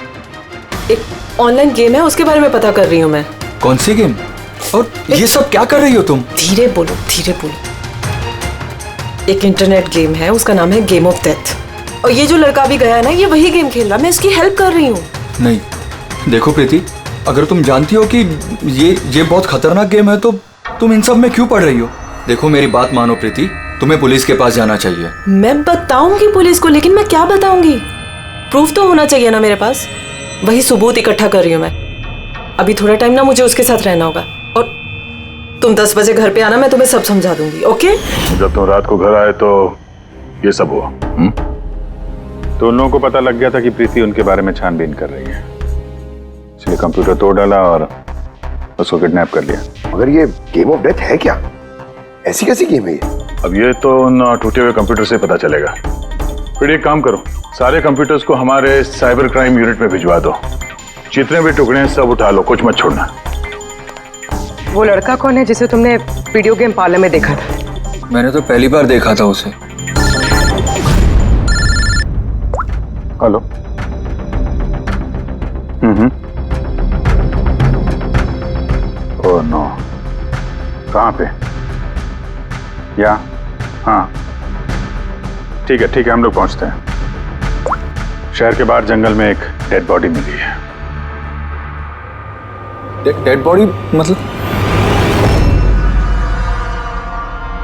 एक ऑनलाइन गेम है उसके बारे में पता कर रही हूँ मैं। कौन सी गेम? और ये सब क्या कर रही हो तुम? धीरे बोलो धीरे बोलो। एक इंटरनेट गेम है, उसका नाम है गेम ऑफ डेथ, और ये जो लड़का भी गया है ना, ये वही गेम खेल रहा है। मैं इसकी हेल्प कर रही हूँ। नहीं देखो प्रीति, अगर तुम जानती हो कि ये बहुत खतरनाक गेम है तो तुम इन सब में क्यों पड़ रही हो? देखो मेरी बात मानो प्रीति, तुम्हें पुलिस के पास जाना चाहिए। मैं बताऊंगी पुलिस को, लेकिन मैं क्या बताऊंगी? प्रूफ तो होना चाहिए ना मेरे पास। वही सबूत इकट्ठा कर रही हूँ मैं। अभी थोड़ा टाइम ना मुझे उसके साथ रहना होगा, और तुम 10 बजे घर पे आना, मैं तुम्हें सब समझा दूंगी। ओके? जब तुम रात को घर आए तो ये सब हुआ। तो उन लोगों को पता लग गया था कि प्रीति उनके बारे में छानबीन कर रही है, इसलिए कंप्यूटर तोड़ डाला और उसको किडनैप कर लिया। मगर ये गेम ऑफ डेथ है क्या? ऐसी कैसी गेम है ये? अब ये तो उन टूटे हुए कंप्यूटर से पता चलेगा। फिर एक काम करो, सारे कंप्यूटर्स को हमारे साइबर क्राइम यूनिट में भिजवा दो। जितने भी टुकड़े हैं सब उठा लो, कुछ मत छोड़ना। वो लड़का कौन है जिसे तुमने वीडियो गेम पार्लर में देखा था? मैंने तो पहली बार देखा था उसे। हेलो। ओह नो, कहाँ पे? या हाँ ठीक है हम लोग पहुंचते हैं। शहर के बाहर जंगल में एक डेड बॉडी मिली है। डेड बॉडी मतलब?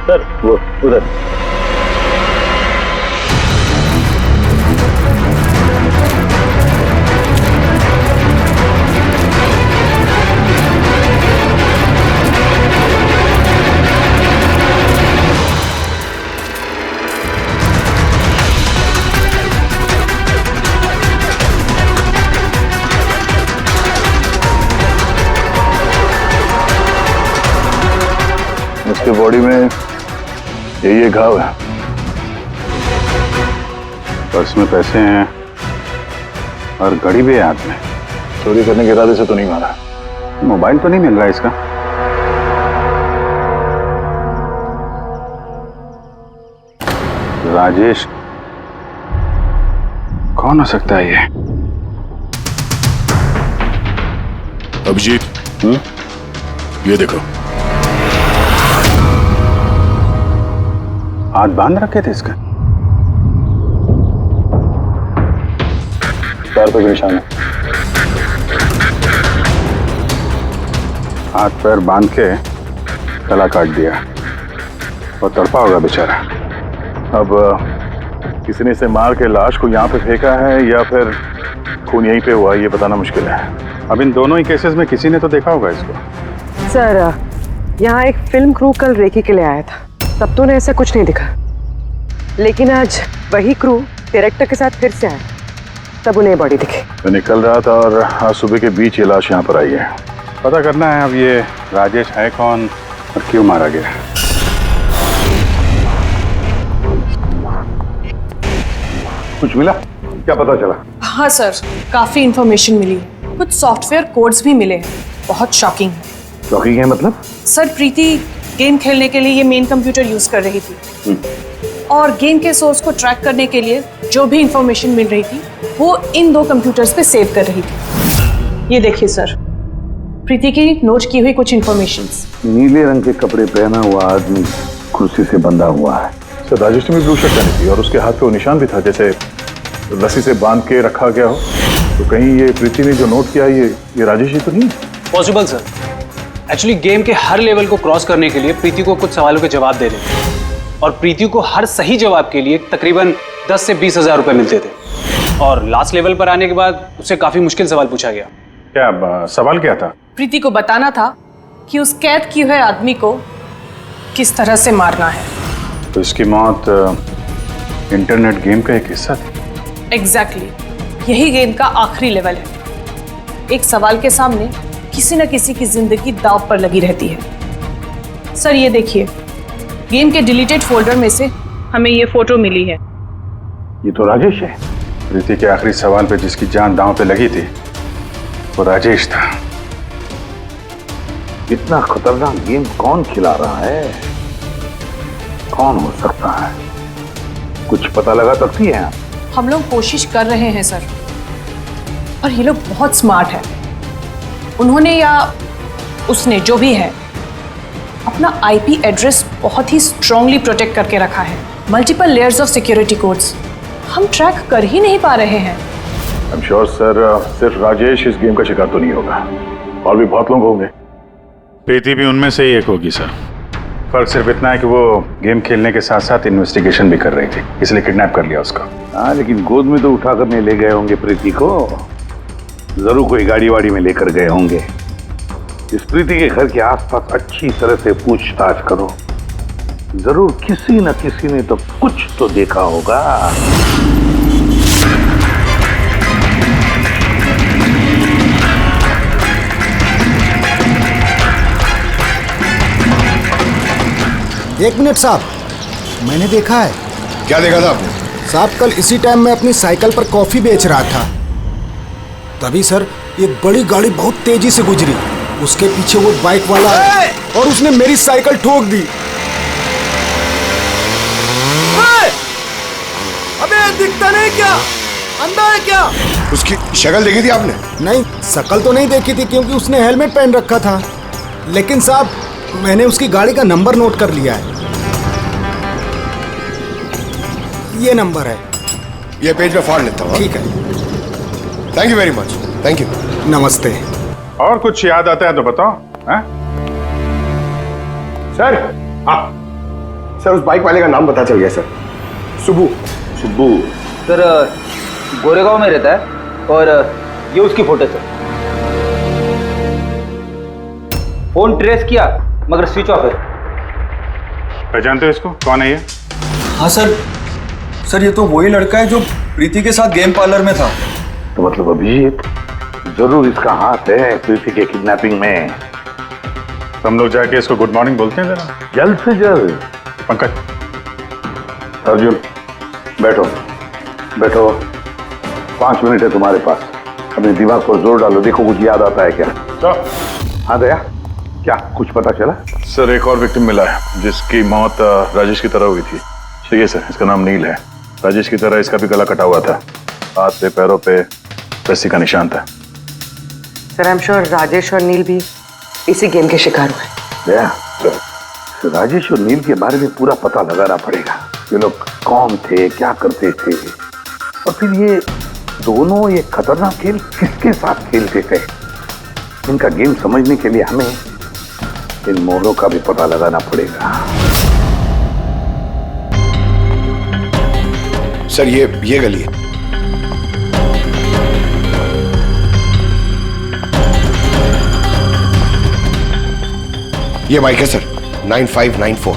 सर वो उधर। उसके बॉडी में ये घाव है। पर्स में पैसे हैं और घड़ी भी है हाथ में। चोरी करने के इरादे से तो नहीं मारा? मोबाइल तो नहीं मिल रहा इसका। राजेश कौन हो सकता है ये? अभिजीत ये देखो। हाथ बांध रखे थे इसके? पैर पे भी निशान है। हाथ पैर बांध के गला काट दिया और तड़पा होगा बेचारा। अब किसी ने इसे मार के लाश को यहाँ पे फेंका है या फिर खून यहीं पे हुआ, ये बताना मुश्किल है। अब इन दोनों ही केसेस में किसी ने तो देखा होगा इसको। सर यहाँ एक फिल्म क्रू कल रेकी के लिए आया था, तब तो उन्हें ऐसा कुछ नहीं दिखा, लेकिन आज वही क्रू डायरेक्टर के साथ फिर से आया, तब उन्हें बॉडी दिखी। मैं निकल रहा था और आज सुबह के बीच ये लाश यहाँ पर आई है। पता करना है अब ये राजेश है कौन और क्यों मारा गया। कुछ मिला? क्या पता चला? हाँ सर, काफी इंफॉर्मेशन मिली है, कुछ सॉफ्टवेयर कोड्स भी मिले हैं। बहुत शॉकिंग है। शॉकिंग है मतलब? सर प्रीति गेम खेलने के लिए ये मेन कंप्यूटर यूज कर रही थी और गेम के सोर्स को ट्रैक करने के लिए जो भी इंफॉर्मेशन मिल रही थी वो इन दो कंप्यूटर्स पे सेव कर रही थी। ये देखिए सर, प्रीति की नोट की हुई कुछ इंफॉर्मेशंस। नीले रंग के कपड़े पहना हुआ आदमी कुर्सी से बंधा हुआ है। सर राजेश ने भी ब्लू शर्ट पहनी थी और उसके हाथ पे वो निशान भी था, जैसे रस्सी से बांध के रखा गया हो। तो कहीं ये प्रीति ने जो नोट किया ये राजेश ही तो नहीं? Possible sir. एक्चुअली गेम के हर लेवल को क्रॉस करने के लिए प्रीति को कुछ सवालों के जवाब दे रहे थे और प्रीति को हर सही जवाब के लिए तकरीबन 10 से 20 हज़ार रुपए मिलते थे। और लास्ट लेवल पर आने के बाद उससे काफी मुश्किल सवाल पूछा गया। क्या सवाल क्या था? प्रीति को बताना था कि उस कैद किए हुए आदमी को किस तरह से मारना है। तो इसकी मौत इंटरनेट गेम का एक हिस्सा थी? एग्जैक्टली, यही गेम का आखिरी लेवल है। एक सवाल के सामने किसी न किसी की जिंदगी दांव पर लगी रहती है। सर ये देखिए, गेम के डिलीटेड फोल्डर में से हमें ये फोटो मिली है। ये तो राजेश है। प्रीति के आखिरी सवाल पे जिसकी जान दांव पे लगी थी वो राजेश था। इतना खतरनाक गेम कौन खिला रहा है? कौन हो सकता है? कुछ पता लगा सकती है आप? हम लोग कोशिश कर रहे हैं सर, और ये लोग बहुत स्मार्ट है। उन्होंने या उसने जो भी है अपना आईपी एड्रेस बहुत ही स्ट्रांगली प्रोटेक्ट करके रखा है। Multiple layers of security codes हम ट्रैक कर ही नहीं पा रहे हैं। आई एम श्योर सर, सिर्फ राजेश इस गेम का शिकार तो नहीं होगा, और भी बहुत लोग होंगे। प्रीति भी उनमें से ही एक होगी सर। फर्क सिर्फ इतना है कि वो गेम खेलने के साथ साथ इन्वेस्टिगेशन भी कर रही थी, इसलिए किडनैप कर लिया उसको। हाँ, लेकिन गोद में तो उठाकर नहीं ले गए होंगे प्रीति को। जरूर कोई गाड़ी वाड़ी में लेकर गए होंगे। इस प्रीति के घर के आसपास अच्छी तरह से पूछताछ करो। जरूर किसी न किसी ने तो कुछ तो देखा होगा। एक मिनट साहब, मैंने देखा है। क्या देखा था आपने? साहब कल इसी टाइम मैं अपनी साइकिल पर कॉफी बेच रहा था, तभी सर एक बड़ी गाड़ी बहुत तेजी से गुजरी। उसके पीछे वो बाइक वाला है और उसने मेरी साइकिल ठोक दी। अबे दिखता नहीं क्या? अंधा है क्या? उसकी शक्ल देखी थी आपने? नहीं, शक्ल तो नहीं देखी थी क्योंकि उसने हेलमेट पहन रखा था, लेकिन साहब मैंने उसकी गाड़ी का नंबर नोट कर लिया है। ये नंबर है। ये पेज में फाड़ लेता हूँ। ठीक है, thank you very much. Thank you. नमस्ते। और कुछ याद आता है तो बताओ। सर, हाँ सर, उस बाइक वाले का नाम पता चल गया सर। सुबू। सुब्बू सर गोरेगांव में रहता है और ये उसकी फोटो सर। फोन ट्रेस किया मगर स्विच ऑफ है। पहचानते हो इसको? कौन है ये? हाँ सर ये तो वही लड़का है जो प्रीति के साथ गेम पार्लर में था। तो मतलब अभिजीत जरूर इसका हाथ है प्रीति के किडनैपिंग में। तो हम लोग जाके इसको गुड मॉर्निंग बोलते हैं जरा, जल्द से जल्द। पंकज, अर्जुन बैठो बैठो, 5 मिनट है तुम्हारे पास। अपने दिमाग पर जोर डालो, देखो कुछ याद आता है क्या। तो हाँ दया, क्या कुछ पता चला? सर एक और विक्टिम मिला है जिसकी मौत राजेश की तरह हुई थी। ठीक है सर, इसका नाम नील है। राजेश की तरह इसका भी गला कटा हुआ था, हाथ पे पैरों पे रस्सी का निशान था। Sir I am sure Rajesh और नील भी इसी गेम के शिकार हुए। दया, तो राजेश और नील के बारे में पूरा पता लगाना पड़ेगा। ये लोग कौन थे, क्या करते थे, और फिर ये दोनों ये खतरनाक खेल किसके साथ खेलते थे। इनका गेम समझने के लिए हमें इन मोहरों का भी पता लगाना पड़ेगा। सर ये गली है। ये बाइक है सर, 9594।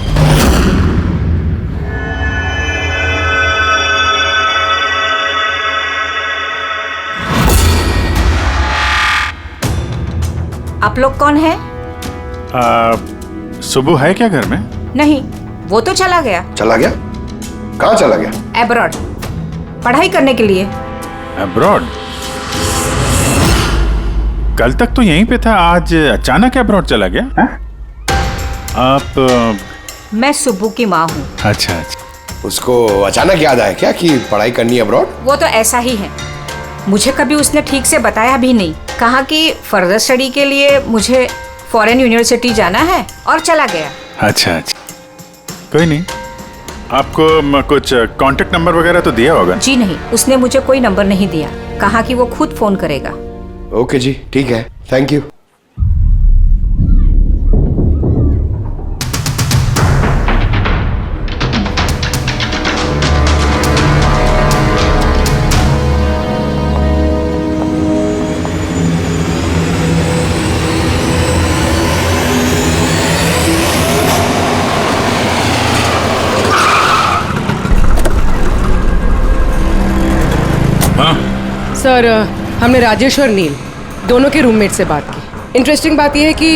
आप लोग कौन है? सुबह है क्या घर में? नहीं, वो तो चला गया। चला गया? कहाँ चला गया? एब्रॉड, पढ़ाई करने के लिए। एब्रॉड? कल तक तो यहीं पे था, आज अचानक एब्रॉड चला गया? है? आप मैं सुब्बू की माँ हूँ। अच्छा अच्छा। उसको अचानक याद आया क्या कि पढ़ाई करनी है अब्रॉड? वो तो ऐसा ही है, मुझे कभी उसने ठीक से बताया भी नहीं। कहा कि फर्दर स्टडी के लिए मुझे फॉरेन यूनिवर्सिटी जाना है और चला गया। अच्छा अच्छा, कोई नहीं। आपको कुछ कांटेक्ट नंबर वगैरह तो दिया होगा? जी नहीं, उसने मुझे कोई नंबर नहीं दिया। कहा कि वो खुद फोन करेगा। ओके जी, ठीक है, थैंक यू। सर, हमने राजेश और नील दोनों के रूममेट से बात की। इंटरेस्टिंग बात यह है कि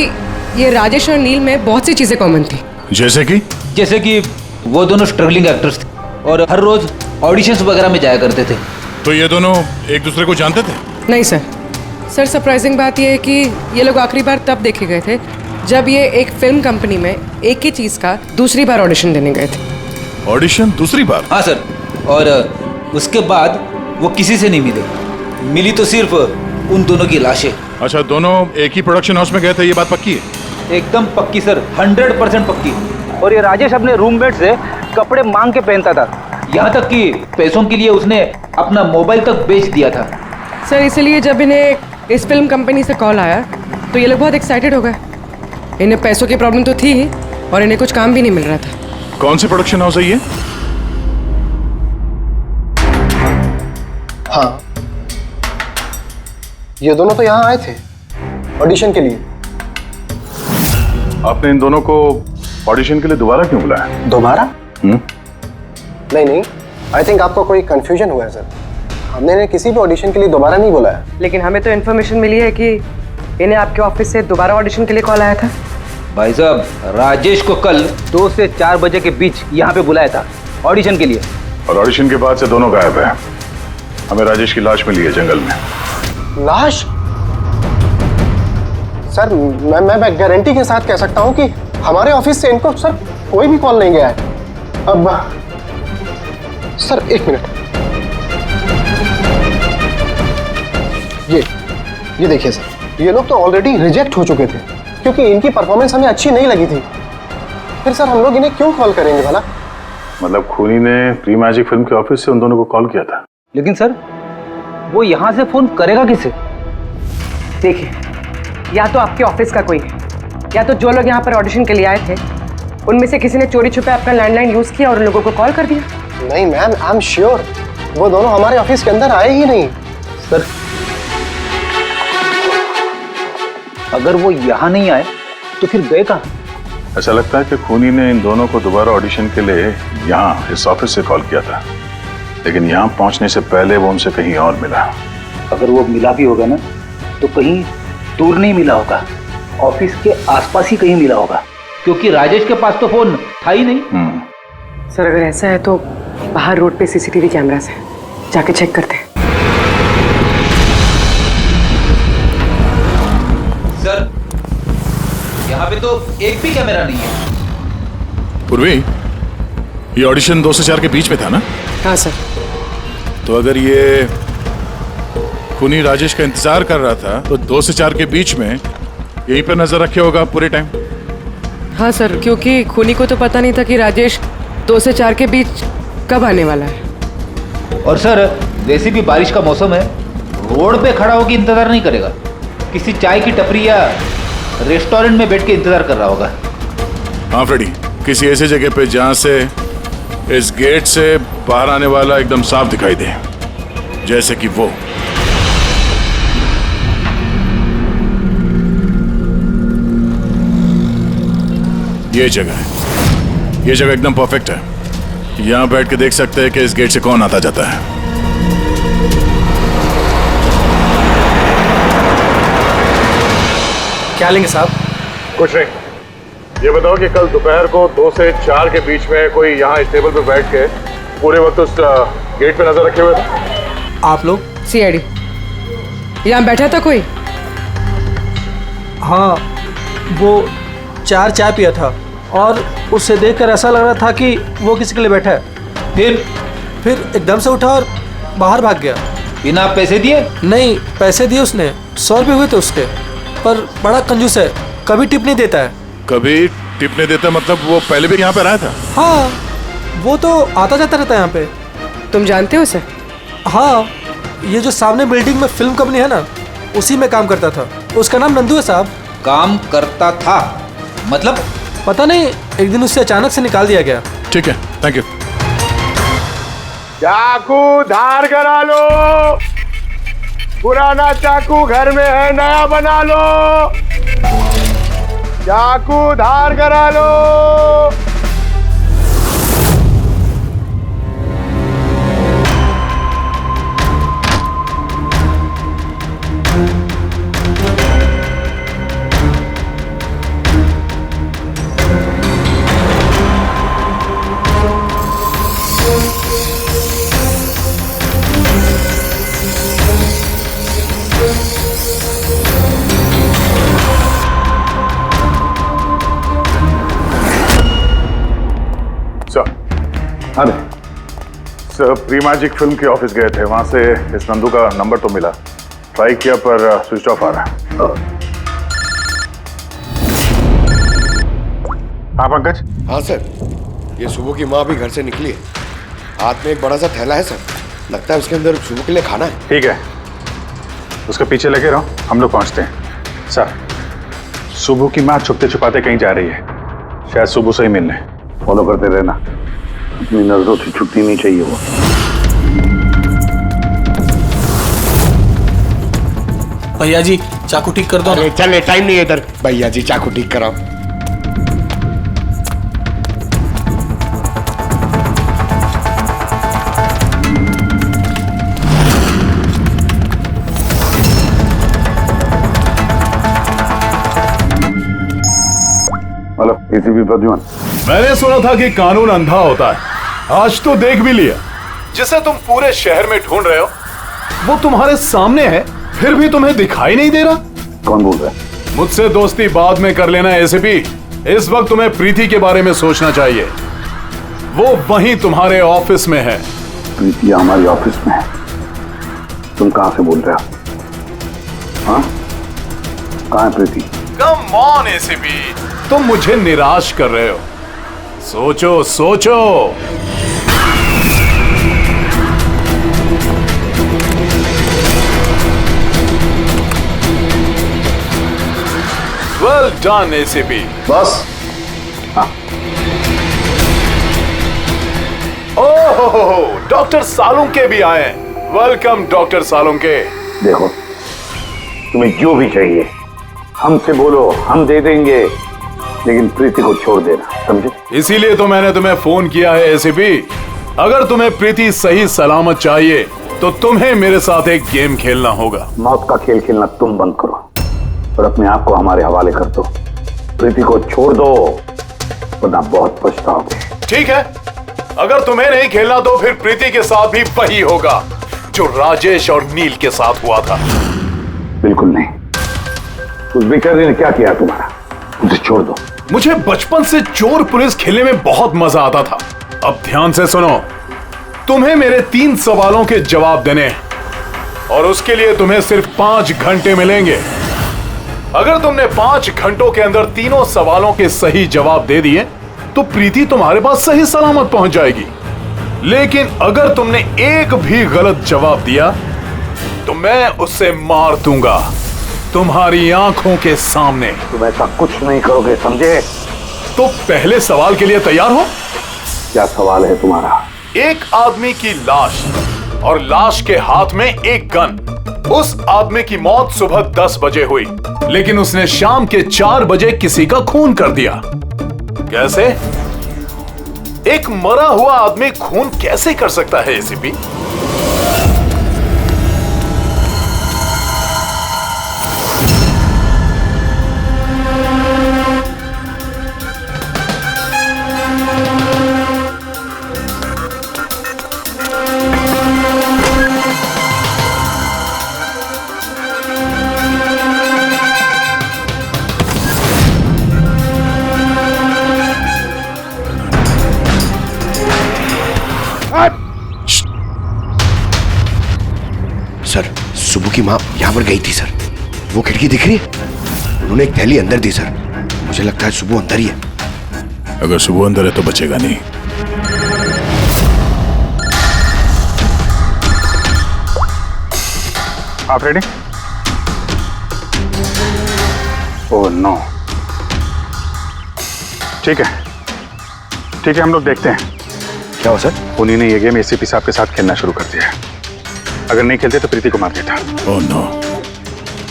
ये राजेश और नील में बहुत सी चीजें कॉमन थी। जैसे कि वो दोनों स्ट्रगलिंग एक्टर्स थे और हर रोज ऑडिशंस वगैरह में जाया करते थे। तो ये दोनों एक दूसरे को जानते थे? नहीं सर। सर, सरप्राइजिंग बात यह है कि ये लोग आखिरी बार तब देखे गए थे जब ये एक फिल्म कंपनी में एक ही चीज का दूसरी बार ऑडिशन देने गए थे। ऑडिशन दूसरी बार? हाँ सर, और उसके बाद वो किसी से नहीं मिले। मिली तो सिर्फ उन दोनों की लाशें। अच्छा, दोनों एक ही प्रोडक्शन हाउस में गए थे, ये बात पक्की है? एकदम पक्की सर, 100% पक्की। और ये राजेश अपने रूममेट से कपड़े मांग के पहनता था, यहाँ तक कि पैसों के लिए उसने अपना मोबाइल तक बेच दिया था। सर, इसलिए जब इन्हें इस फिल्म कंपनी से कॉल आया तो ये लोग बहुत एक्साइटेड हो गए। इन्हें पैसों की प्रॉब्लम तो थी ही और इन्हें कुछ काम भी नहीं मिल रहा था। कौन सी प्रोडक्शन हाउस है ये? हाँ, ये दोनों तो यहाँ आए थे ऑडिशन के लिए। आपने इन दोनों को ऑडिशन के लिए दोबारा क्यों बुलाया? दोबारा? नहीं, आई थिंक आपको कोई कंफ्यूजन हुआ है सर। हमने इन्हें किसी भी ऑडिशन के लिए दोबारा नहीं बुलाया। लेकिन हमें तो इन्फॉर्मेशन मिली है कि इन्हें आपके ऑफिस से दोबारा ऑडिशन के लिए कॉल आया था। भाई साहब, राजेश को कल 2 से 4 बजे के बीच यहाँ पे बुलाया था ऑडिशन के लिए। और ऑडिशन के बाद से दोनों गायब है। हमें राजेश की लाश मिली है जंगल में। लाश? सर, मैं गारंटी के साथ कह सकता हूँ कि हमारे ऑफिस से इनको सर कोई भी कॉल नहीं गया है। अब सर, एक मिनट, ये देखिए सर, ये लोग तो ऑलरेडी रिजेक्ट हो चुके थे क्योंकि इनकी परफॉर्मेंस हमें अच्छी नहीं लगी थी। फिर सर हम लोग इन्हें क्यों कॉल करेंगे भला? मतलब खूनी ने प्री मैजिक फिल्म के ऑफिस से उन दोनों को कॉल किया था। लेकिन सर, वो यहाँ से फोन करेगा किसे? देखिए, या तो आपके ऑफिस का कोई है, या तो जो लोग यहाँ पर ऑडिशन के लिए आए थे उनमें से किसी ने चोरी छुपे अपना लैंडलाइन यूज किया और उन लोगों को कॉल कर दिया। नहीं मैम, आई एम श्योर वो दोनों हमारे ऑफिस के अंदर आए ही नहीं। सर, अगर वो यहाँ नहीं आए तो फिर गए कहाँ? ऐसा लगता है कि खूनी ने इन दोनों को दोबारा ऑडिशन के लिए यहाँ इस ऑफिस से कॉल किया था, लेकिन यहाँ पहुंचने से पहले वो उनसे कहीं और मिला। अगर वो मिला भी होगा ना तो कहीं दूर नहीं मिला होगा, ऑफिस के आसपास ही कहीं मिला होगा, क्योंकि राजेश के पास तो फोन था ही नहीं। सर, अगर ऐसा है तो बाहर रोड पे सीसीटीवी कैमरास है, जाके चेक करते हैं। सर, यहाँ पे तो एक भी कैमरा नहीं है। पूर्वी, ये ऑडिशन 2 से 4 के बीच में था ना? हाँ सर। तो अगर ये खूनी राजेश का इंतजार कर रहा था तो 2 से 4 के बीच में यहीं पर नजर रखे होगा पूरे टाइम। हाँ सर, क्योंकि खूनी को तो पता नहीं था कि राजेश 2 से 4 के बीच कब आने वाला है। और सर वैसे भी बारिश का मौसम है, रोड पे खड़ा होकर इंतजार नहीं करेगा, किसी चाय की टपरी या रेस्टोरेंट में बैठ के इंतजार कर रहा होगा। हाँ फ्रेडी, किसी ऐसी जगह पे जहाँ से इस गेट से बाहर आने वाला एकदम साफ दिखाई दे, जैसे कि वो। ये जगह है, ये जगह एकदम परफेक्ट है। यहाँ बैठ के देख सकते हैं कि इस गेट से कौन आता जाता है। क्या लेंगे साहब? कुछ नहीं, ये बताओ कि कल दोपहर को 2 से 4 के बीच में कोई यहाँ इस टेबल पे बैठ के पूरे वक्त उस गेट पे नजर रखे हुए थे? आप लोग? सीआईडी यहाँ बैठा था कोई? हाँ, वो 4 चाय पिया था और उससे देखकर ऐसा लग रहा था कि वो किसी के लिए बैठा है। फिर एकदम से उठा और बाहर भाग गया। बिना पैसे दिए? नहीं, पैसे दिए उसने, 100 रुपये हुए थे उसके, पर बड़ा कंजूस है, कभी टिप नहीं देता है। कभी टिप नहीं देता मतलब वो पहले भी यहाँ पे रहा था? हाँ, वो तो आता जाता रहता है यहाँ पे। तुम जानते हो उसे? हाँ, ये जो सामने बिल्डिंग में फिल्म कंपनी है ना, उसी में काम करता था। उसका नाम नंदू है साहब। काम करता था मतलब? पता नहीं, एक दिन उससे अचानक से निकाल दिया गया। ठीक है, थैंक यू। चाकू धार करा लो, पुराना चाकू घर में है, नया बना लो। चाकू धार करा लो। अरे सर, प्री मैजिक फिल्म के ऑफिस गए थे, वहां से इस नंदू का नंबर तो मिला, ट्राई किया पर स्विच ऑफ आ रहा है। हाँ पंकज? हाँ सर, ये सुबह की माँ भी घर से निकली है, हाथ में एक बड़ा सा थैला है सर, लगता है उसके अंदर सुबह के लिए खाना है। ठीक है, उसके पीछे लगे रहो, हम लोग पहुंचते हैं। सर, सुबह की माँ छुपते छुपाते कहीं जा रही है, शायद सुबह से ही मिलने। फॉलो करते रहना, अपनी नजरों से छुट्टी नहीं चाहिए वो। भैया जी चाकू ठीक कर दो। अरे चले, टाइम नहीं है इधर। भैया जी चाकू ठीक कराओ। Hello, ACP Pradyuman. मैंने सुना था कि कानून अंधा होता है, आज तो देख भी लिया। जिसे तुम पूरे शहर में ढूंढ रहे हो वो तुम्हारे सामने है, फिर भी तुम्हें दिखाई नहीं दे रहा। कौन बोल रहा है? मुझसे दोस्ती बाद में कर लेना एसीपी, इस वक्त तुम्हें प्रीति के बारे में सोचना चाहिए। वो वहीं तुम्हारे ऑफिस में है। प्रीति हमारी ऑफिस में है? तुम कहां से बोल रहे हो? हाँ, कहां है प्रीति? कम ऑन एसीपी, तुम मुझे निराश कर रहे हो। सोचो सोचो। Well done ACP. बस। हाँ। ओहो, डॉक्टर सालुंके भी आए। Welcome doctor Salunke. देखो, तुम्हें जो भी चाहिए हमसे बोलो, हम दे देंगे, लेकिन प्रीति को छोड़ देना, समझे? इसीलिए तो मैंने तुम्हें फोन किया है एसीपी। अगर तुम्हें प्रीति सही सलामत चाहिए तो तुम्हें मेरे साथ एक गेम खेलना होगा। मौत का खेल खेलना तुम बंद करो और अपने आप को हमारे हवाले कर दो। प्रीति को छोड़ दो, वरना बहुत पछताओगे। ठीक है, अगर तुम्हें नहीं खेलना तो फिर प्रीति के साथ भी वही होगा जो राजेश और नील के साथ हुआ था। बिल्कुल नहीं। उस बेचारे ने क्या किया तुम्हारा? उसे छोड़ दो। मुझे बचपन से चोर पुलिस खेलने में बहुत मजा आता था। अब ध्यान से सुनो, तुम्हें मेरे 3 सवालों के जवाब देने और उसके लिए तुम्हें सिर्फ 5 घंटे मिलेंगे। अगर तुमने 5 घंटों के अंदर तीनों सवालों के सही जवाब दे दिए तो प्रीति तुम्हारे पास सही सलामत पहुंच जाएगी। लेकिन अगर तुमने एक भी गलत जवाब दिया तो मैं उसे मार दूंगा तुम्हारी आंखों के सामने। तुम ऐसा कुछ नहीं करोगे, समझे? तो पहले सवाल के लिए तैयार हो? क्या सवाल है तुम्हारा? एक आदमी की लाश और लाश के हाथ में एक गन। उस आदमी की मौत सुबह 10 बजे हुई, लेकिन उसने शाम के 4 बजे किसी का खून कर दिया। कैसे? एक मरा हुआ आदमी खून कैसे कर सकता है एसीपी? सर, सुबह की माँ यहाँ पर गई थी सर। वो खिड़की दिख रही है? उन्होंने एक थैली अंदर दी सर। मुझे लगता है सुबह अंदर ही है। अगर सुबह अंदर है तो बचेगा नहीं। आप रेडी? Oh no. ठीक है, ठीक है, हम लोग देखते हैं। क्या हो सर? उन्हीं ने ये गेम एसीपी साहब के साथ खेलना शुरू कर दिया है। अगर नहीं खेलते तो प्रीति को मार देता। Oh no.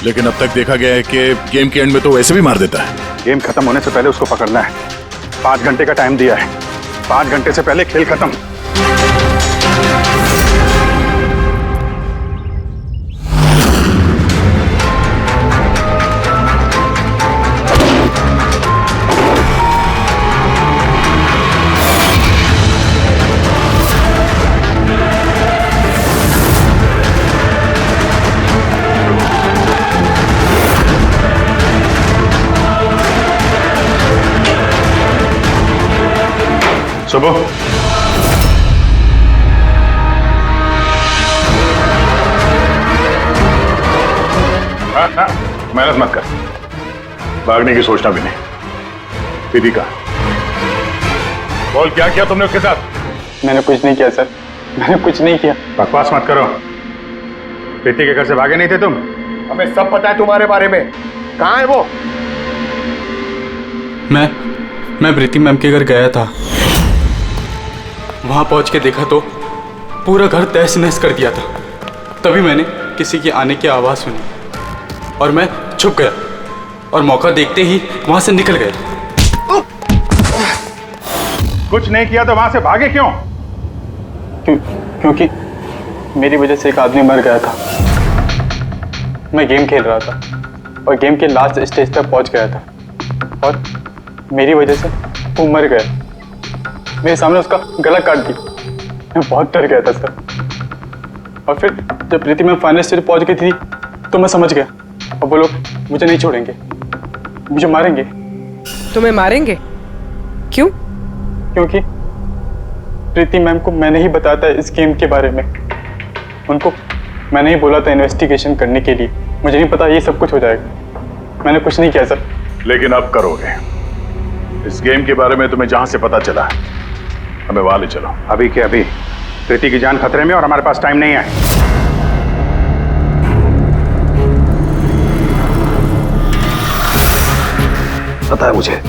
लेकिन अब तक देखा गया है कि गेम के एंड में तो वैसे भी मार देता है। गेम खत्म होने से पहले उसको पकड़ना है। 5 घंटे का टाइम दिया है। 5 घंटे से पहले खेल खत्म। सुबह मेहनत मत कर, भागने की सोचना भी नहीं। प्रीति का बोल, क्या किया तुमने उसके साथ? मैंने कुछ नहीं किया सर, मैंने कुछ नहीं किया। बकवास मत करो। प्रीति के घर से भागे नहीं थे तुम? हमें सब पता है तुम्हारे बारे में। कहाँ है वो? मैं प्रीति मैम के घर गया था। वहां पहुंच के देखा तो पूरा घर तहस नहस कर दिया था। तभी मैंने किसी के आने की आवाज़ सुनी और मैं छुप गया और मौका देखते ही वहां से निकल गया। कुछ नहीं किया तो वहां से भागे क्यों? क्योंकि मेरी वजह से एक आदमी मर गया था। मैं गेम खेल रहा था और गेम के लास्ट स्टेज तक पहुंच गया था और मेरी वजह से वो मर गया। मेरे सामने उसका गला काट दी। मैं बहुत डर गया था सर। और फिर जब प्रीति में फाइनल स्टेज पहुंच गई थी तो मैं समझ गया अब वो लोग मुझे नहीं छोड़ेंगे, मुझे मारेंगे। तुम्हें मारेंगे? क्यों? क्योंकि प्रीति मैम को मैंने ही बताया था इस गेम के बारे में। उनको मैंने ही बोला था इन्वेस्टिगेशन करने के लिए। मुझे नहीं पता ये सब कुछ हो जाएगा। मैंने कुछ नहीं किया सर। लेकिन अब करोगे। इस गेम के बारे में तुम्हें जहां से पता चला हमें वहां ले चलो। अभी के अभी। प्रीति की जान खतरे में और हमारे पास टाइम नहीं है। पता है मुझे,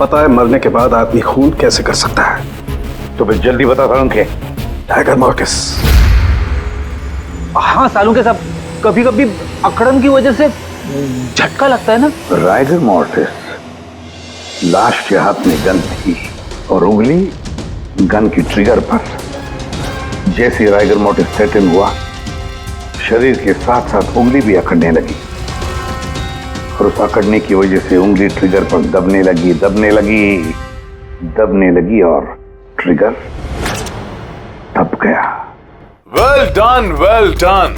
पता है मरने के बाद आदमी खून कैसे कर सकता है। तो मैं जल्दी बताता हूं उनके टाइगर मॉर्टिस। हाँ सालों के सब कभी कभी अकड़न की वजह से झटका लगता है ना। राइगर मॉर्टिस लाश के हाथ में गन थी और उंगली गन की ट्रिगर पर। जैसे राइगर मॉर्टिस सेटल हुआ, शरीर के साथ साथ उंगली भी अकड़ने लगी और उस अकड़ने की वजह से उंगली ट्रिगर पर दबने लगी और ट्रिगर दब गया। Well done, well done.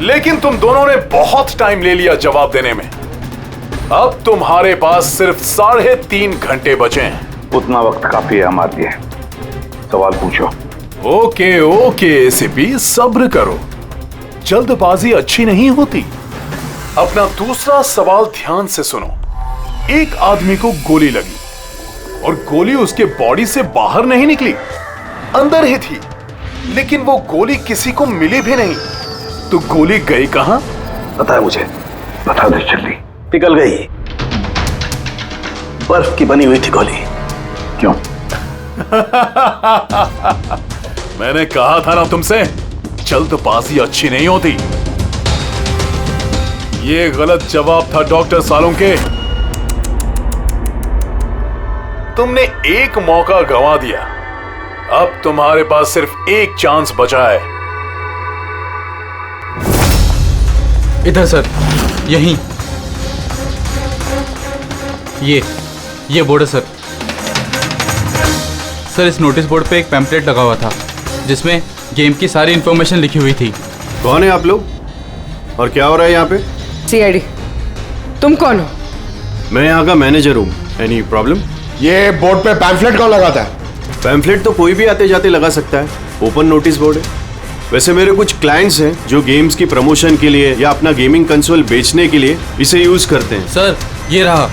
लेकिन तुम दोनों ने बहुत टाइम ले लिया जवाब देने में। अब तुम्हारे पास सिर्फ 3.5 घंटे बचे हैं। उतना वक्त काफी है हमारे लिए। सवाल पूछो। ओके ओके एसीपी, सब्र करो। जल्दबाजी अच्छी नहीं होती। अपना दूसरा सवाल ध्यान से सुनो। एक आदमी को गोली लगी और गोली उसके बॉडी से बाहर नहीं निकली, अंदर ही थी, लेकिन वो गोली किसी को मिली भी नहीं। तो गोली गई कहां? पता है मुझे, बता दे जल्दी। पिघल गई, बर्फ की बनी हुई थी गोली। क्यों? मैंने कहा था ना तुमसे, जल्दबाजी अच्छी नहीं होती। ये गलत जवाब था डॉक्टर सालुंके। तुमने एक मौका गंवा दिया। अब तुम्हारे पास सिर्फ एक चांस बचा है। इधर सर, यहीं। ये बोर्ड है सर। सर, इस नोटिस बोर्ड पे एक पैम्पलेट लगा हुआ था जिसमें गेम की सारी इंफॉर्मेशन लिखी हुई थी। कौन है आप लोग और क्या हो रहा है यहाँ पे? सीआईडी, तुम कौन हो? मैं यहाँ का मैनेजर हूँ। Any problem? ये बोर्ड पे पैम्फलेट कौन लगाता है? पैम्फलेट तो कोई भी आते जाते लगा सकता है, ओपन नोटिस बोर्ड है। वैसे मेरे कुछ क्लाइंट्स हैं जो गेम्स की प्रमोशन के लिए या अपना गेमिंग कंसोल बेचने के लिए इसे यूज करते हैं। सर, ये रहा।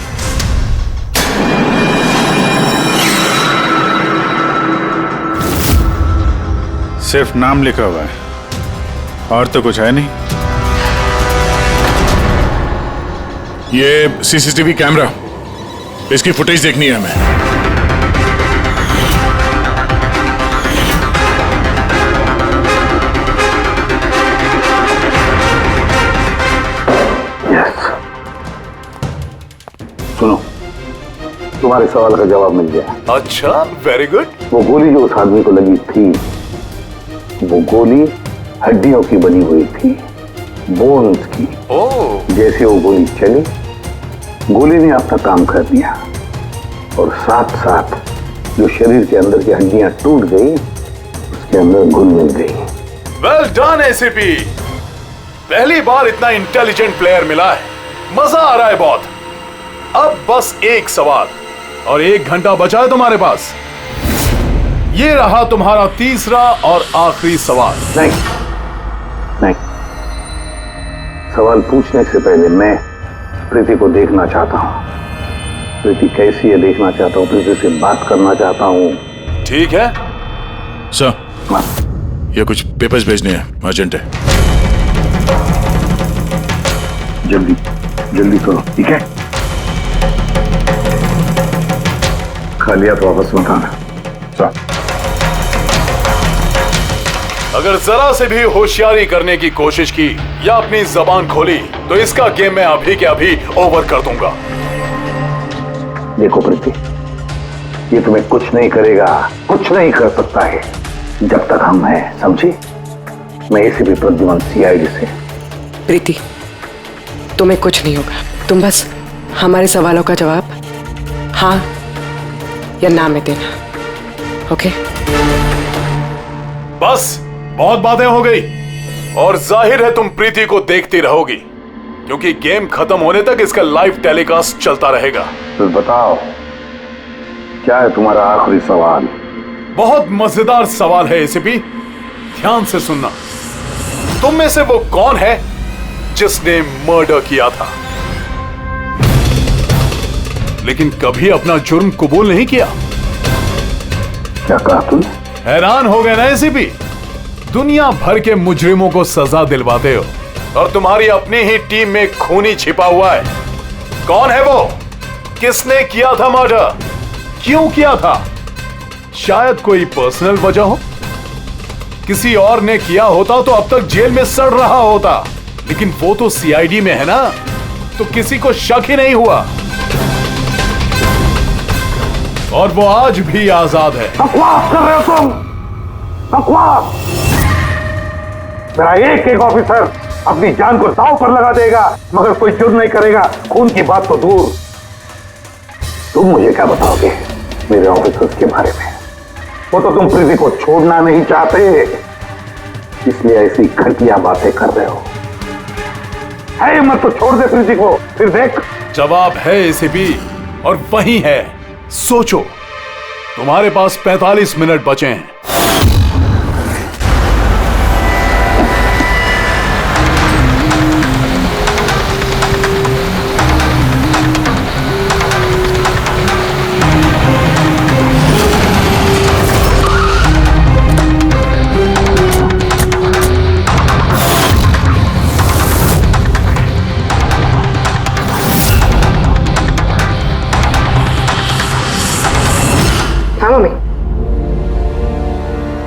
सिर्फ नाम लिखा हुआ है और तो कुछ है नहीं। ये सीसीटीवी कैमरा, इसकी फुटेज देखनी है हमें। सुनो, तुम्हारे सवाल का जवाब मिल गया। अच्छा, वेरी गुड। वो गोली जो उस आदमी को लगी थी, वो गोली हड्डियों की बनी हुई थी, बोन्स की। जैसे वो गोली चली, गोली ने अपना काम कर दिया और साथ साथ जो शरीर के अंदर की हड्डियां टूट गई, उसके अंदर घुल मिल गई। वेल डन एसीपी, पहली बार इतना इंटेलिजेंट प्लेयर मिला है, मजा आ रहा है बहुत। अब बस एक सवाल और 1 घंटा बचा है तुम्हारे पास। ये रहा तुम्हारा तीसरा और आखिरी सवाल। नहीं, सवाल पूछने से पहले मैं प्रीति को देखना चाहता हूँ। प्रीति कैसी है देखना चाहता हूँ, प्रीति से बात करना चाहता हूँ। ठीक है सर, ये कुछ पेपर्स भेजने हैं, अर्जेंट है। जल्दी करो, ठीक है? खालिया तो वापस मत आना। अगर जरा से भी होशियारी करने की कोशिश की या अपनी जबान खोली तो इसका गेम मैं अभी के अभी ओवर कर दूंगा। देखो प्रीति, ये तुम्हें कुछ नहीं करेगा, कुछ नहीं कर सकता है जब तक हम हैं, समझी? मैं एसीपी प्रद्युमन, सीआईडी से। प्रीति, तुम्हें कुछ नहीं होगा। तुम बस हमारे सवालों का जवाब हाँ या ना में देना, ओके? बस बहुत बातें हो गई और जाहिर है तुम प्रीति को देखती रहोगी, क्योंकि गेम खत्म होने तक इसका लाइव टेलीकास्ट चलता रहेगा। तो बताओ, क्या है तुम्हारा आखिरी सवाल? बहुत मजेदार सवाल है एसीपी, ध्यान से सुनना। तुम में से वो कौन है जिसने मर्डर किया था लेकिन कभी अपना जुर्म कबूल नहीं किया? क्या कहा तुमने? हैरान हो गए ना एसीपी? दुनिया भर के मुजरिमों को सजा दिलवाते हो और तुम्हारी अपनी ही टीम में खूनी छिपा हुआ है। कौन है वो? किसने किया था मर्डर? क्यों किया था? शायद कोई पर्सनल वजह हो। किसी और ने किया होता तो अब तक जेल में सड़ रहा होता, लेकिन वो तो सीआईडी में है ना, तो किसी को शक ही नहीं हुआ और वो आज भी आजाद है। बकवास कर रहे हो तुम, बकवास। मेरा एक ऑफिसर अपनी जान को दांव पर लगा देगा मगर कोई जुर्म नहीं करेगा, खून की बात तो दूर। तुम मुझे क्या बताओगे मेरे ऑफिसर्स के बारे में? वो तो तुम प्रीति को छोड़ना नहीं चाहते, इसलिए ऐसी घटिया बातें कर रहे हो। है मत तो छोड़ दे प्रीति को, फिर देख। जवाब है एसीपी और वही है। सोचो, तुम्हारे पास 45 मिनट बचे हैं।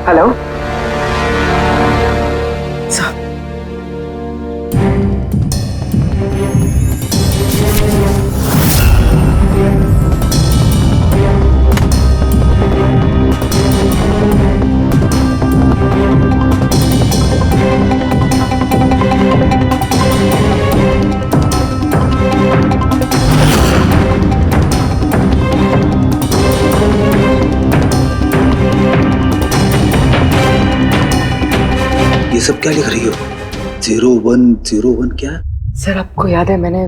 हेलो ये सब क्या लिख रही हो? 0101 क्या? सर आपको याद है मैंने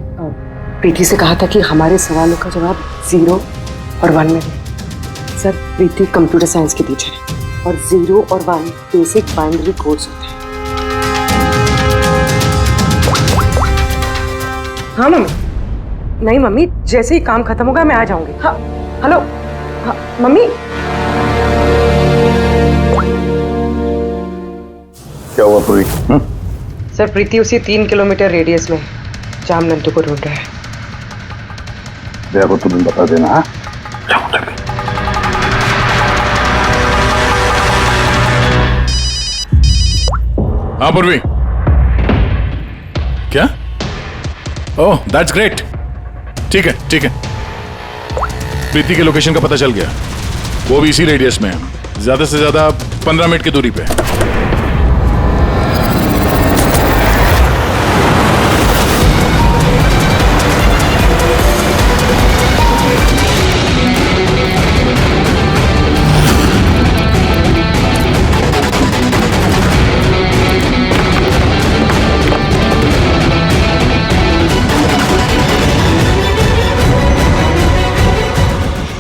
प्रीति से कहा था कि हमारे सवालों का जवाब 0 और 1 में दे। सर प्रीति कंप्यूटर साइंस की टीचर है और 0 और 1 बेसिक बाइनरी कोड्स होते हैं। हाँ मम्मी। नहीं मम्मी, जैसे ही काम खत्म होगा मैं आ जाऊंगी। हाँ हेलो। हाँ मम्मी। क्या हुआ पूरी? सर प्रीति उसी 3 किलोमीटर रेडियस में जाम नंदू को ढूंढ रहा है। दया को तुम्हें बता देना। हाँ जाओ चलो। हाँ पूर्वी, क्या? Oh that's great. ठीक है ठीक है, प्रीति के लोकेशन का पता चल गया। वो भी इसी रेडियस में है, ज्यादा से ज्यादा 15 मिनट की दूरी पे।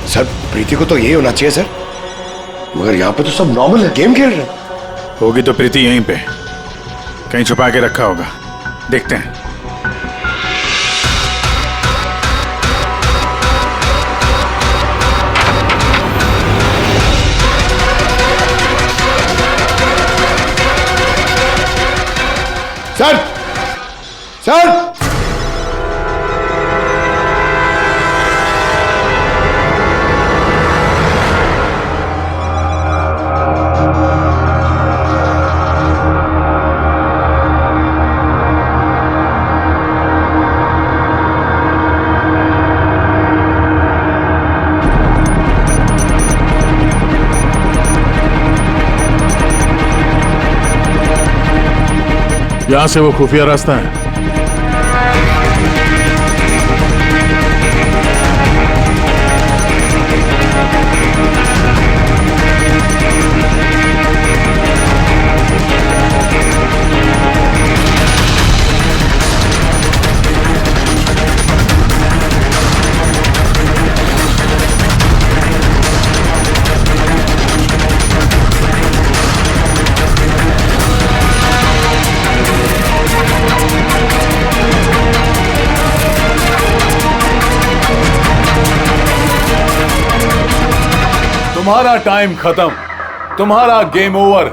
सर प्रीति को तो यही होना चाहिए सर, मगर यहाँ पे तो सब नॉर्मल है, गेम खेल रहे हैं। होगी तो प्रीति यहीं पे कहीं छुपा के रखा होगा, देखते हैं। सर सर यहां से वो खुफिया रास्ता है। तुम्हारा टाइम खत्म, तुम्हारा गेम ओवर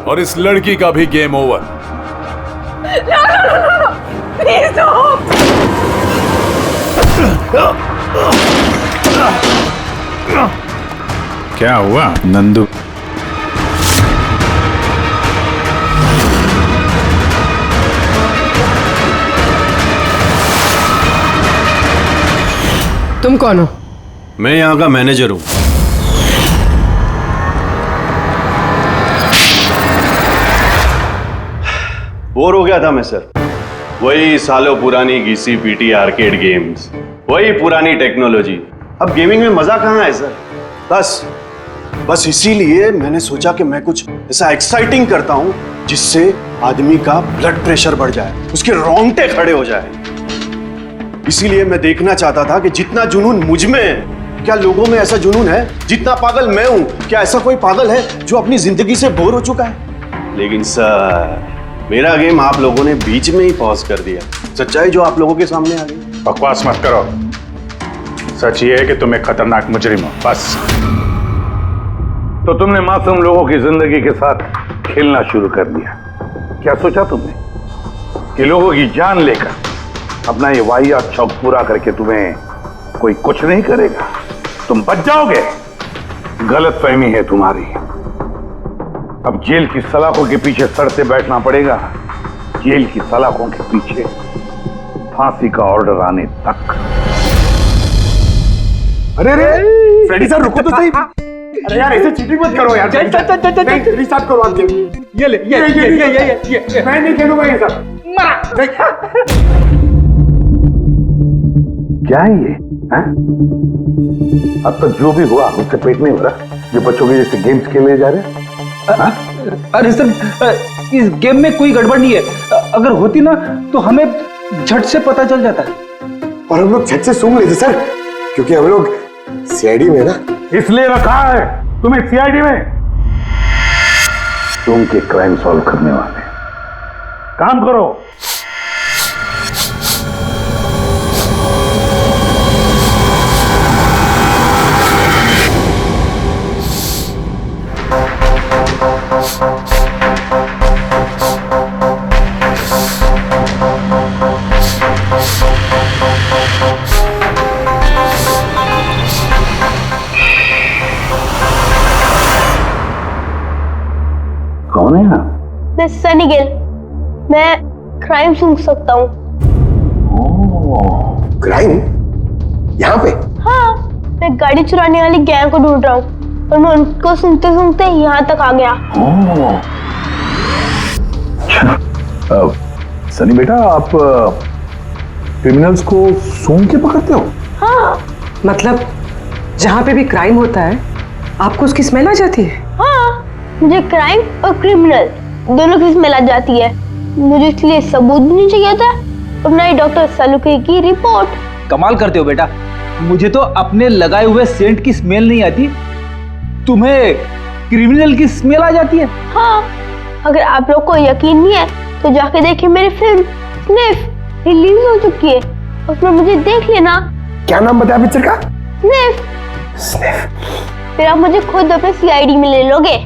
और इस लड़की का भी गेम ओवर। प्लीज क्या हुआ नंदू? तुम कौन हो? मैं यहाँ का मैनेजर हूँ। बोर हो गया था मैं सर, वही सालों पुरानी घिसी पीटी आर्केड गेम्स, वही पुरानी टेक्नोलॉजी। अब गेमिंग में मजा कहाँ है सर? बस इसीलिए मैंने सोचा कि मैं कुछ ऐसा एक्साइटिंग करता हूँ जिससे आदमी का ब्लड प्रेशर बढ़ जाए, उसके रोंगटे खड़े हो जाए। इसीलिए मैं देखना चाहता था कि जितना जुनून मुझ में है, क्या लोगों में ऐसा जुनून है? जितना पागल मैं हूं, क्या ऐसा कोई पागल है जो अपनी जिंदगी से बोर हो चुका है? लेकिन सर, मेरा गेम आप लोगों ने बीच में ही पॉज कर दिया। सच्चाई जो आप लोगों के सामने आ गई। बकवास मत करो, सच ये है कि तुम एक खतरनाक मुजरिम हो, बस। तो तुमने मासूम लोगों की जिंदगी के साथ खेलना शुरू कर दिया। क्या सोचा तुमने कि लोगों की जान लेकर अपना ये वाहियात शौक पूरा करके तुम्हें कोई कुछ नहीं करेगा? तुम बच जाओगे? गलत फहमी है तुम्हारी। अब जेल की सलाखों के पीछे सड़ते बैठना पड़ेगा, जेल की सलाखों के पीछे फांसी का ऑर्डर आने तक। अरे अरे फ्रेडी सर रुको तो सही। अरे यार ऐसे चीटिंग मत करो यार। चल रिस्टार्ट करो आप गेम। ये ले ये मैं नहीं खेलूंगा ये सब। क्या है ये? हैं? अब तक जो भी हुआ उससे पेट नहीं भरा जो बच्चों के जैसे गेम्स खेले जा रहे हैं। अरे सर इस गेम में कोई गड़बड़ नहीं है, अगर होती ना तो हमें झट से पता चल जाता। और हम लोग झट से सूंघ लेते सर, क्योंकि हम लोग सीआईडी में ना। इसलिए रखा है तुम्हें सीआईडी में, तुम के क्राइम सॉल्व करने वाले। काम करो। कौन है आप? मैं सनी गिल, मैं क्राइम सूंघ सकता हूँ। क्राइम? यहाँ पे? हाँ, मैं गाड़ी चुराने वाली गैंग को ढूंढ रहा हूँ और मैं उनको सूंघते सूंघते यहाँ तक आ गया। सनी बेटा, आप क्रिमिनल्स को सूंघ के पकड़ते हो? हाँ। मतलब जहाँ पे भी क्राइम होता है आपको उसकी स्मेल आ जाती है? हाँ, मुझे क्राइम और क्रिमिनल दोनों की स्मेल आ जाती है। मुझे इसलिए सबूत भी नहीं चाहिए था और ना ही डॉक्टर सलूके की रिपोर्ट। कमाल करते हो बेटा, मुझे तो अपने लगाए हुए सेंट की स्मेल नहीं आती, तुम्हें क्रिमिनल की स्मेल आ जाती है। हाँ, अगर आप लोग को यकीन नहीं है तो जाके देखिए मेरी फिल्म स्निफ रिलीज हो चुकी है, उसमें मुझे देख लेना। क्या नाम बताया पिक्चर का? स्निफ। फिर आप मुझे खुद अपने सीआईडी में ले लोगे।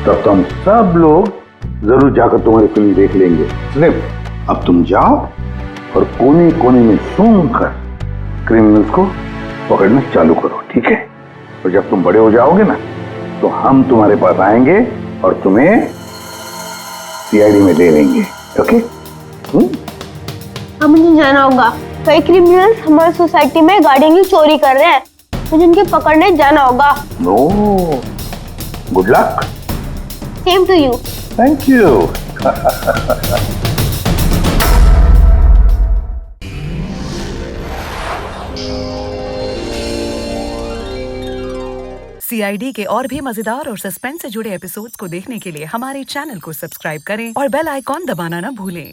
तब तो हम सब लोग जरूर जाकर तुम्हारी फिल्म देख लेंगे। स्निफ, अब तुम जाओ और कोने कोने में सूंघ कर क्रिमिनल्स को पकड़ना चालू करो, ठीक है? और जब तुम बड़े हो जाओगे ना तो हम तुम्हारे पास आएंगे और तुम्हें सीआईडी में ले लेंगे, ओके? अब मुझे जाना होगा, कई क्रिमिनल्स हमारी सोसाइटी में गाड़ियों की चोरी कर रहे हैं, मुझे उनके पकड़ने जाना होगा। No, good luck. Same to you. Thank you. CID के और भी मजेदार और सस्पेंस से जुड़े एपिसोड्स को देखने के लिए हमारे चैनल को सब्सक्राइब करें और बेल आइकॉन दबाना ना भूलें।